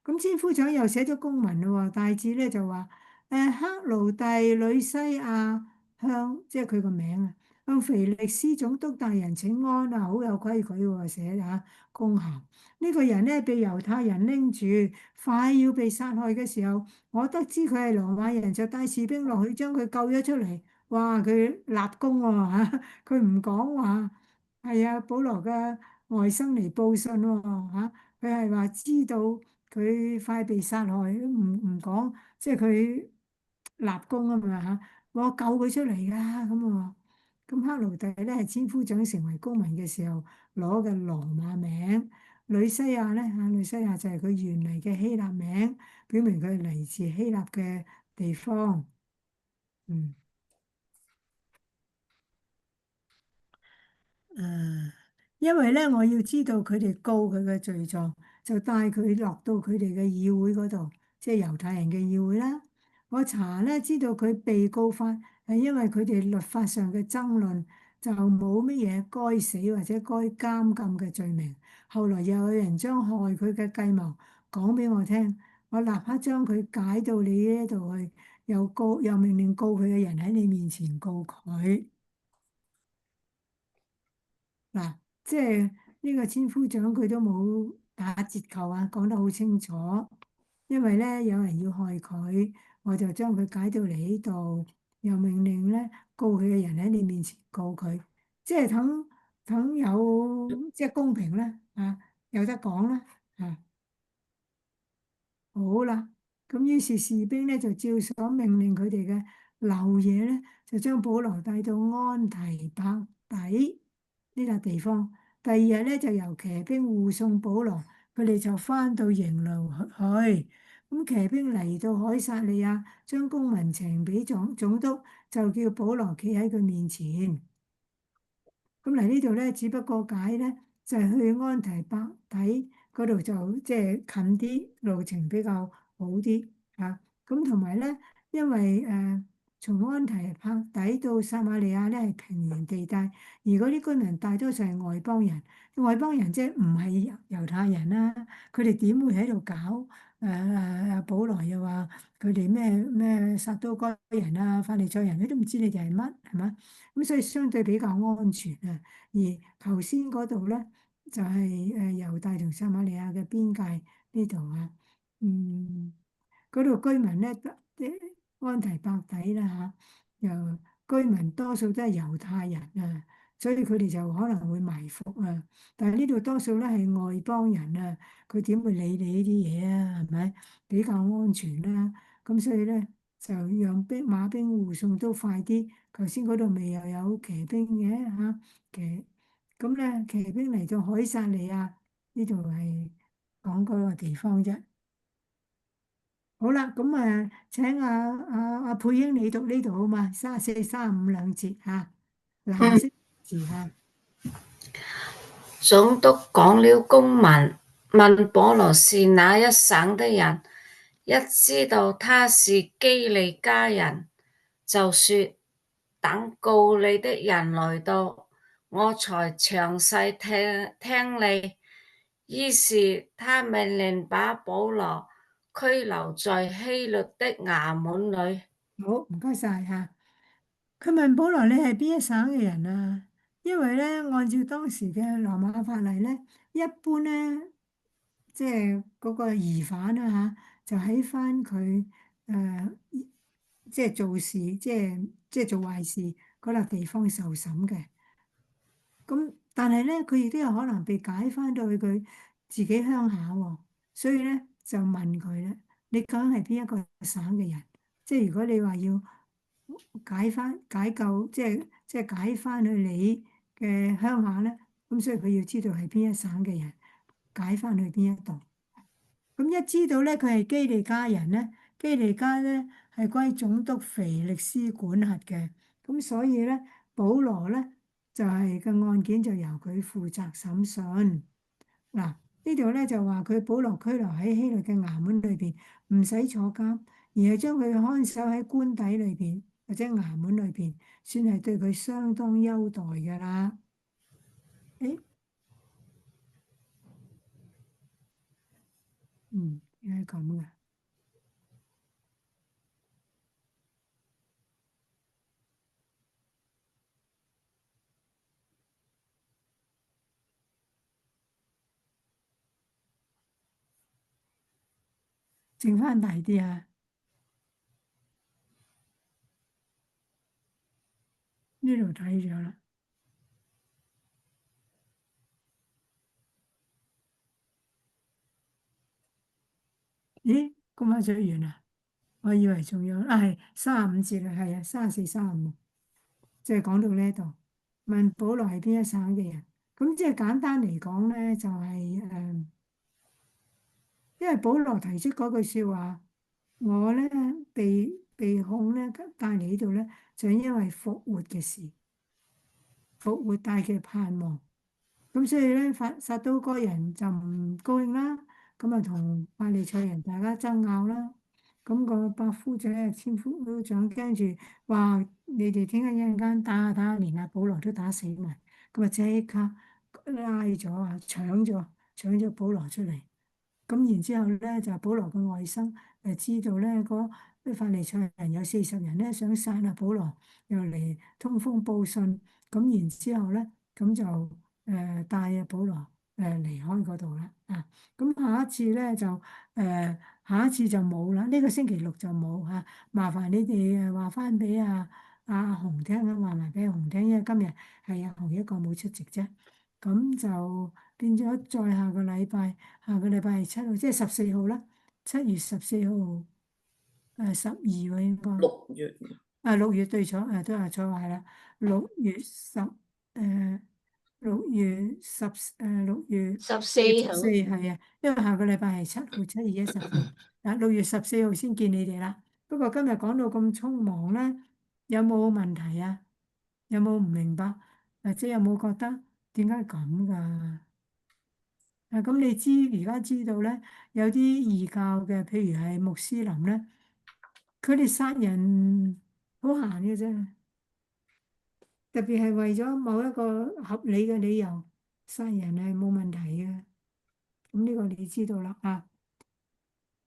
咁千夫長又寫咗公文咯喎，大致咧就話，克勞第呂西亞向，即係佢個名啊，向腓力斯總督大人請安啊，好有規矩喎，寫嚇公函。呢個人咧被猶太人拎住，快要被殺害嘅時候，我得知佢係羅馬人，就帶士兵落去將佢救咗出嚟。哇！佢立功喎嚇，佢唔講話，係啊，保羅嘅外甥嚟報信喎嚇。佢係話知道佢快被殺害，唔講，即係佢立功啊嘛嚇，我救佢出嚟㗎咁啊。咁克勞第咧係千夫長成為公民嘅時候攞嘅羅馬名，呂西亞咧嚇，呂西亞就係佢原嚟嘅希臘名，表明佢係嚟自希臘嘅地方。嗯，誒，因為咧，我要知道佢哋告佢嘅罪狀，就帶佢落到佢哋嘅議會嗰度，即係猶太人嘅議會啦。我查咧知道佢被告法係因為佢哋律法上嘅爭論，就冇乜嘢該死或者該監禁嘅罪名。後來又有人將害佢嘅計謀講俾我聽，我立刻將佢解到你呢度去，又命令告佢嘅人喺你面前告佢。嗱，即係呢個千夫長佢都冇打折扣啊，講得好清楚。因為咧有人要害佢，我就將佢解到嚟呢度，又命令咧告佢嘅人喺你面前告佢，即係等有即係公平啦，有得講啦，好啦，咁於是士兵咧就照所命令佢哋嘅，漏夜咧就將保羅帶到安提帕底呢笪地方。第二日咧就由騎兵護送保羅，佢哋就翻到營樓去。咁騎兵嚟到凱撒利亞，將公文呈俾總督，就叫保羅企喺佢面前。咁嚟呢度咧，只不過解咧就係去安提帕底嗰度就即係近啲，路程比較好啲嚇。咁同埋咧，因為從安提帕底到撒瑪利亞咧係平原地帶，而嗰啲居民大多數係外邦人，外邦人即係唔係猶太人啦，佢哋點會喺度搞保羅又話佢哋咩撒都該人啊、法利賽人，佢都唔知你哋係乜係嘛？咁所以相對比較安全啊。而頭先嗰度咧就係猶大同撒瑪利亞嘅邊界呢度啊。嗰度居民咧啲安提帕底啦嚇，又居民多數都係猶太人啊，所以佢哋就可能會埋伏啊。但係呢度多數咧係外邦人啊，佢點會理你呢啲嘢啊？係咪比較安全啦？咁所以咧就讓馬兵護送都快啲。頭先嗰度未又有騎兵嘅嚇，咁咧騎兵嚟到凱撒利亞呢度係講嗰個地方啫。好啦，咁請阿佩英你讀呢度好嘛？34、35兩節嚇，藍色字嚇。總督講了公文，問保羅是哪一省的人，一知道他是基利家人，就說等告你的人來到，我才詳細聽你。於是他命令把保羅拘留在希律的衙門裏。好，唔該晒嚇。佢問保羅你係邊一省嘅人啊？因為咧，按照當時嘅羅馬法例咧，一般咧，即係嗰個疑犯啦就喺翻佢即係做事，即係做壞事嗰笪地方受審嘅。咁但係咧，佢亦都有可能被解翻到去佢自己鄉下喎。所以咧，就問佢咧，你究竟係邊一個省嘅人？即係如果你話要解救，即係解翻去你嘅鄉下咧，咁所以佢要知道係邊一省嘅人，解翻去邊一度。咁一知道咧，佢係基利家人咧，基利家咧係歸總督腓力斯管轄嘅，咁所以咧，保羅咧就係個案件就由佢負責審訊。嗱，呢度咧就話佢保羅拘留喺希律嘅衙門裏邊，唔使坐監，而係將佢看守喺官邸裏邊或者衙門裏邊，算係對佢相當優待㗎啦。誒，原來係咁嘅。剩翻大啲啊！呢度睇咗啦。咦，咁快就完啦？我以為仲有係35節啦，係啊，34、35，即係講到呢度，問保羅係邊一省嘅人。咁即係簡單嚟講咧，就係因為保羅提出嗰句説話，我咧被控咧帶嚟呢度咧，就係因為復活嘅事，復活帶嘅盼望。咁所以咧，撒都該人就唔高興啦，咁啊同法利賽人大家爭拗啦。咁個百夫長啊，千夫長驚住話：你哋聽日一陣間打下打下，連阿保羅都打死埋。咁啊即刻拉咗啊，搶咗保羅出嚟。咁然之後咧，就保羅嘅外甥知道咧，嗰啲法利賽人有40人咧想殺阿保羅，又嚟通風報信。咁然之後咧，咁就帶阿保羅離開嗰度啦。啊，咁下一次咧就下一次就冇啦。呢個星期六就冇嚇，麻煩你哋話翻俾阿紅聽啊，話埋俾阿紅聽，因為今日係阿紅一個冇出席啫。咁就變咗再下個禮拜。下個禮拜係7號，即係14號啦。7月14號，12喎應該。6月。6月對錯，都係錯係啦。6月14係啊，因為下個禮拜係7號，7、2、1、14。6月14號先見你哋啦。不過今日講到咁匆忙咧，有冇問題啊？有冇唔明白？或者有冇覺得點解咁㗎？咁你而家知道咧，有啲異教嘅，譬如係穆斯林咧，佢哋殺人好閒嘅啫，特別係為咗某一個合理嘅理由殺人係冇問題嘅。咁呢個你知道啦啊。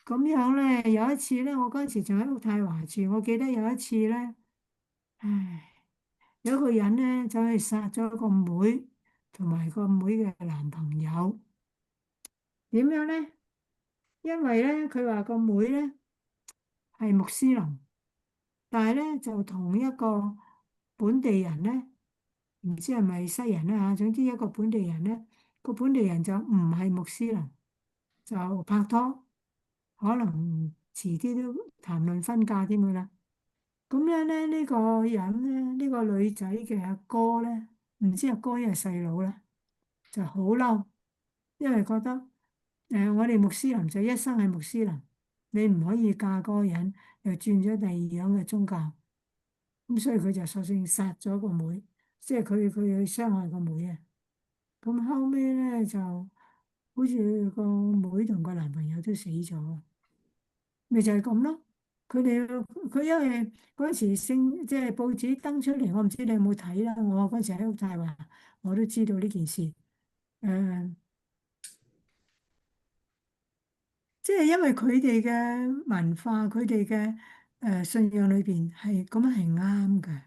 咁樣咧，有一次咧，我嗰陣時仲喺屋太華住，我記得有一次咧，唉，有一個人咧走去殺咗個妹同埋個妹嘅男朋友，點樣咧？因為咧，佢話個妹咧係穆斯林，但係咧就同一個本地人咧，唔知係咪西人啦嚇，總之一個本地人咧，個本地人就唔係穆斯林，就拍拖，可能遲啲都談論婚嫁添㗎啦。咁樣咧，呢個人咧，呢個女仔嘅阿哥咧，唔知阿哥定係細佬咧，就好嬲，因為覺得我哋穆斯林就一生係穆斯林，你唔可以嫁嗰個人，又轉咗第二樣嘅宗教，咁所以佢就索性殺咗個妹，即係佢去傷害個妹啊。咁後尾咧就好似個妹同個男朋友都死咗，咪就係咁咯。佢因為嗰陣時即係報紙登出嚟，我唔知你有冇睇啦。我嗰陣時喺屋大話，我都知道呢件事。即係因為佢哋嘅文化，佢哋嘅信仰裏邊係咁樣係啱嘅。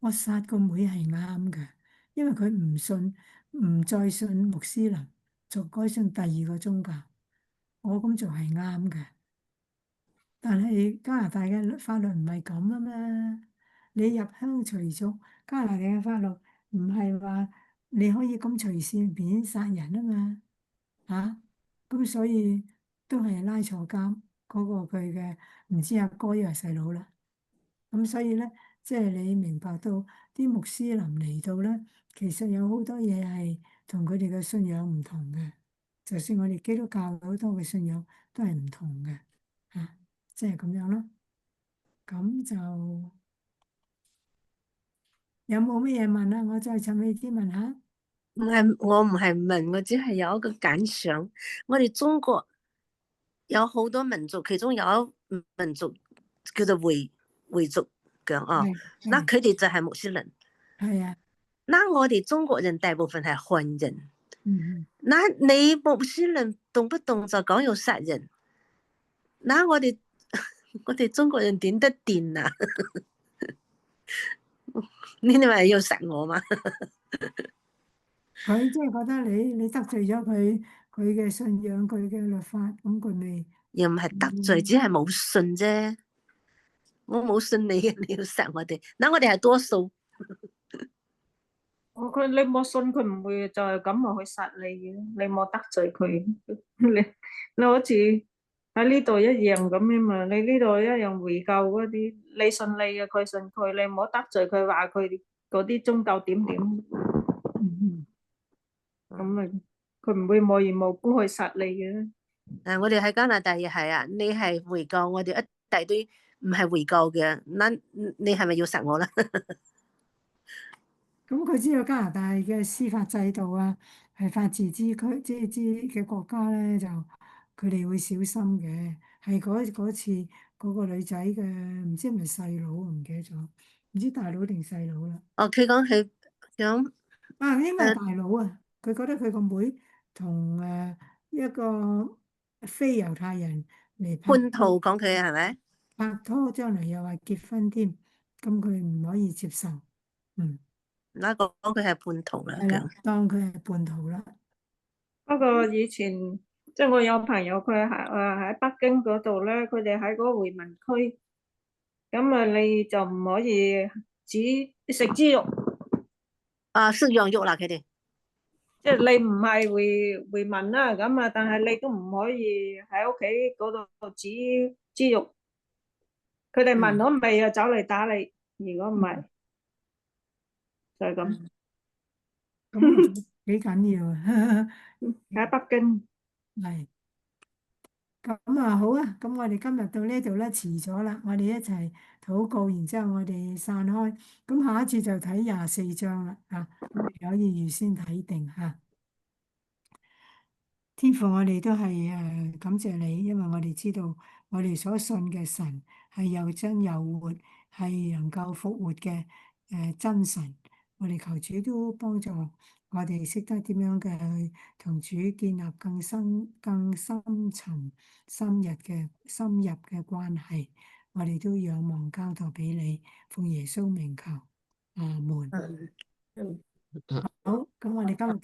我殺個妹係啱嘅，因為佢唔再信穆斯林，就改信第二個宗教。我咁做係啱嘅。但係加拿大嘅法律唔係咁啊嘛，你入鄉隨俗，加拿大嘅法律唔係話你可以咁隨便殺人啊嘛，咁所以都係拉坐監嗰個佢嘅唔知阿哥又係細佬啦。咁所以咧，即係你明白到啲穆斯林嚟到咧，其實有好多嘢係同佢哋嘅信仰唔同嘅。就算我哋基督教好多嘅信仰都係唔同嘅，即係咁樣咯。咁就有冇乜嘢問啊？我再趁你啲問下。我唔係問，我只係有一個感想。我哋中國有好多民族，其中有一民族叫做回族嘅哦，那佢哋就係穆斯林。係啊。那我哋中國人大部分係漢人。那你穆斯林動不動就講要殺人，那我哋中國人點得掂啊？你哋咪要殺我嘛？佢即係覺得你得罪咗佢嘅信仰，佢嘅律法，咁佢咪又唔係得罪，只係冇信啫。我冇信你嘅，你要殺我哋，那我哋係多數。你冇信佢唔會就係咁去殺你嘅，你冇得罪佢，你好似喺呢度一樣咁樣嘛，你呢度一樣回教嗰啲，你信你嘅，佢信佢，你唔好得罪佢，話佢嗰啲宗教點點，咁咪佢唔會無緣無故去殺你嘅。我哋喺加拿大亦係啊，你係回教，我哋一大堆唔係回教嘅，那你係咪要殺我啦？咁佢知道加拿大嘅司法制度啊，係法治之區，即係之嘅國家咧，就佢哋會小心嘅。係嗰次嗰個女仔嘅，唔知係咪細佬，我唔記得咗，唔知大佬定細佬啦。哦，佢講佢想應該係大佬啊。佢覺得佢個妹同一個非猶太人嚟叛徒，講佢係咪拍拖，將來又話結婚添，咁佢唔可以接受。那講佢係叛徒啦，係啦，當佢係叛徒啦。不過以前即係我有朋友，佢喺北京嗰度咧，佢哋喺嗰個回民區，咁啊你就唔可以食豬肉。食羊肉啦，佢哋。即係你唔係回民啦，咁啊，但係你都唔可以喺屋企嗰度煮豬肉。佢哋聞到味啊，走嚟打你。如果唔係，就係咁。咁幾緊要啊！喺北京。係。咁啊，好啊，咁我哋今日到呢度咧，遲咗啦，我哋一齊禱告，然之後我哋散開。咁下一次就睇24章啦，我哋可以預先睇定吓。天父，我哋都係感謝你，因為我哋知道我哋所信嘅神係又真又活，係能夠復活嘅真神。我哋求主都幫助我哋識得點樣嘅去同主建立更深層、深入嘅關係。我哋都仰望交託俾你，奉耶穌名求，阿門。好，咁我哋今日。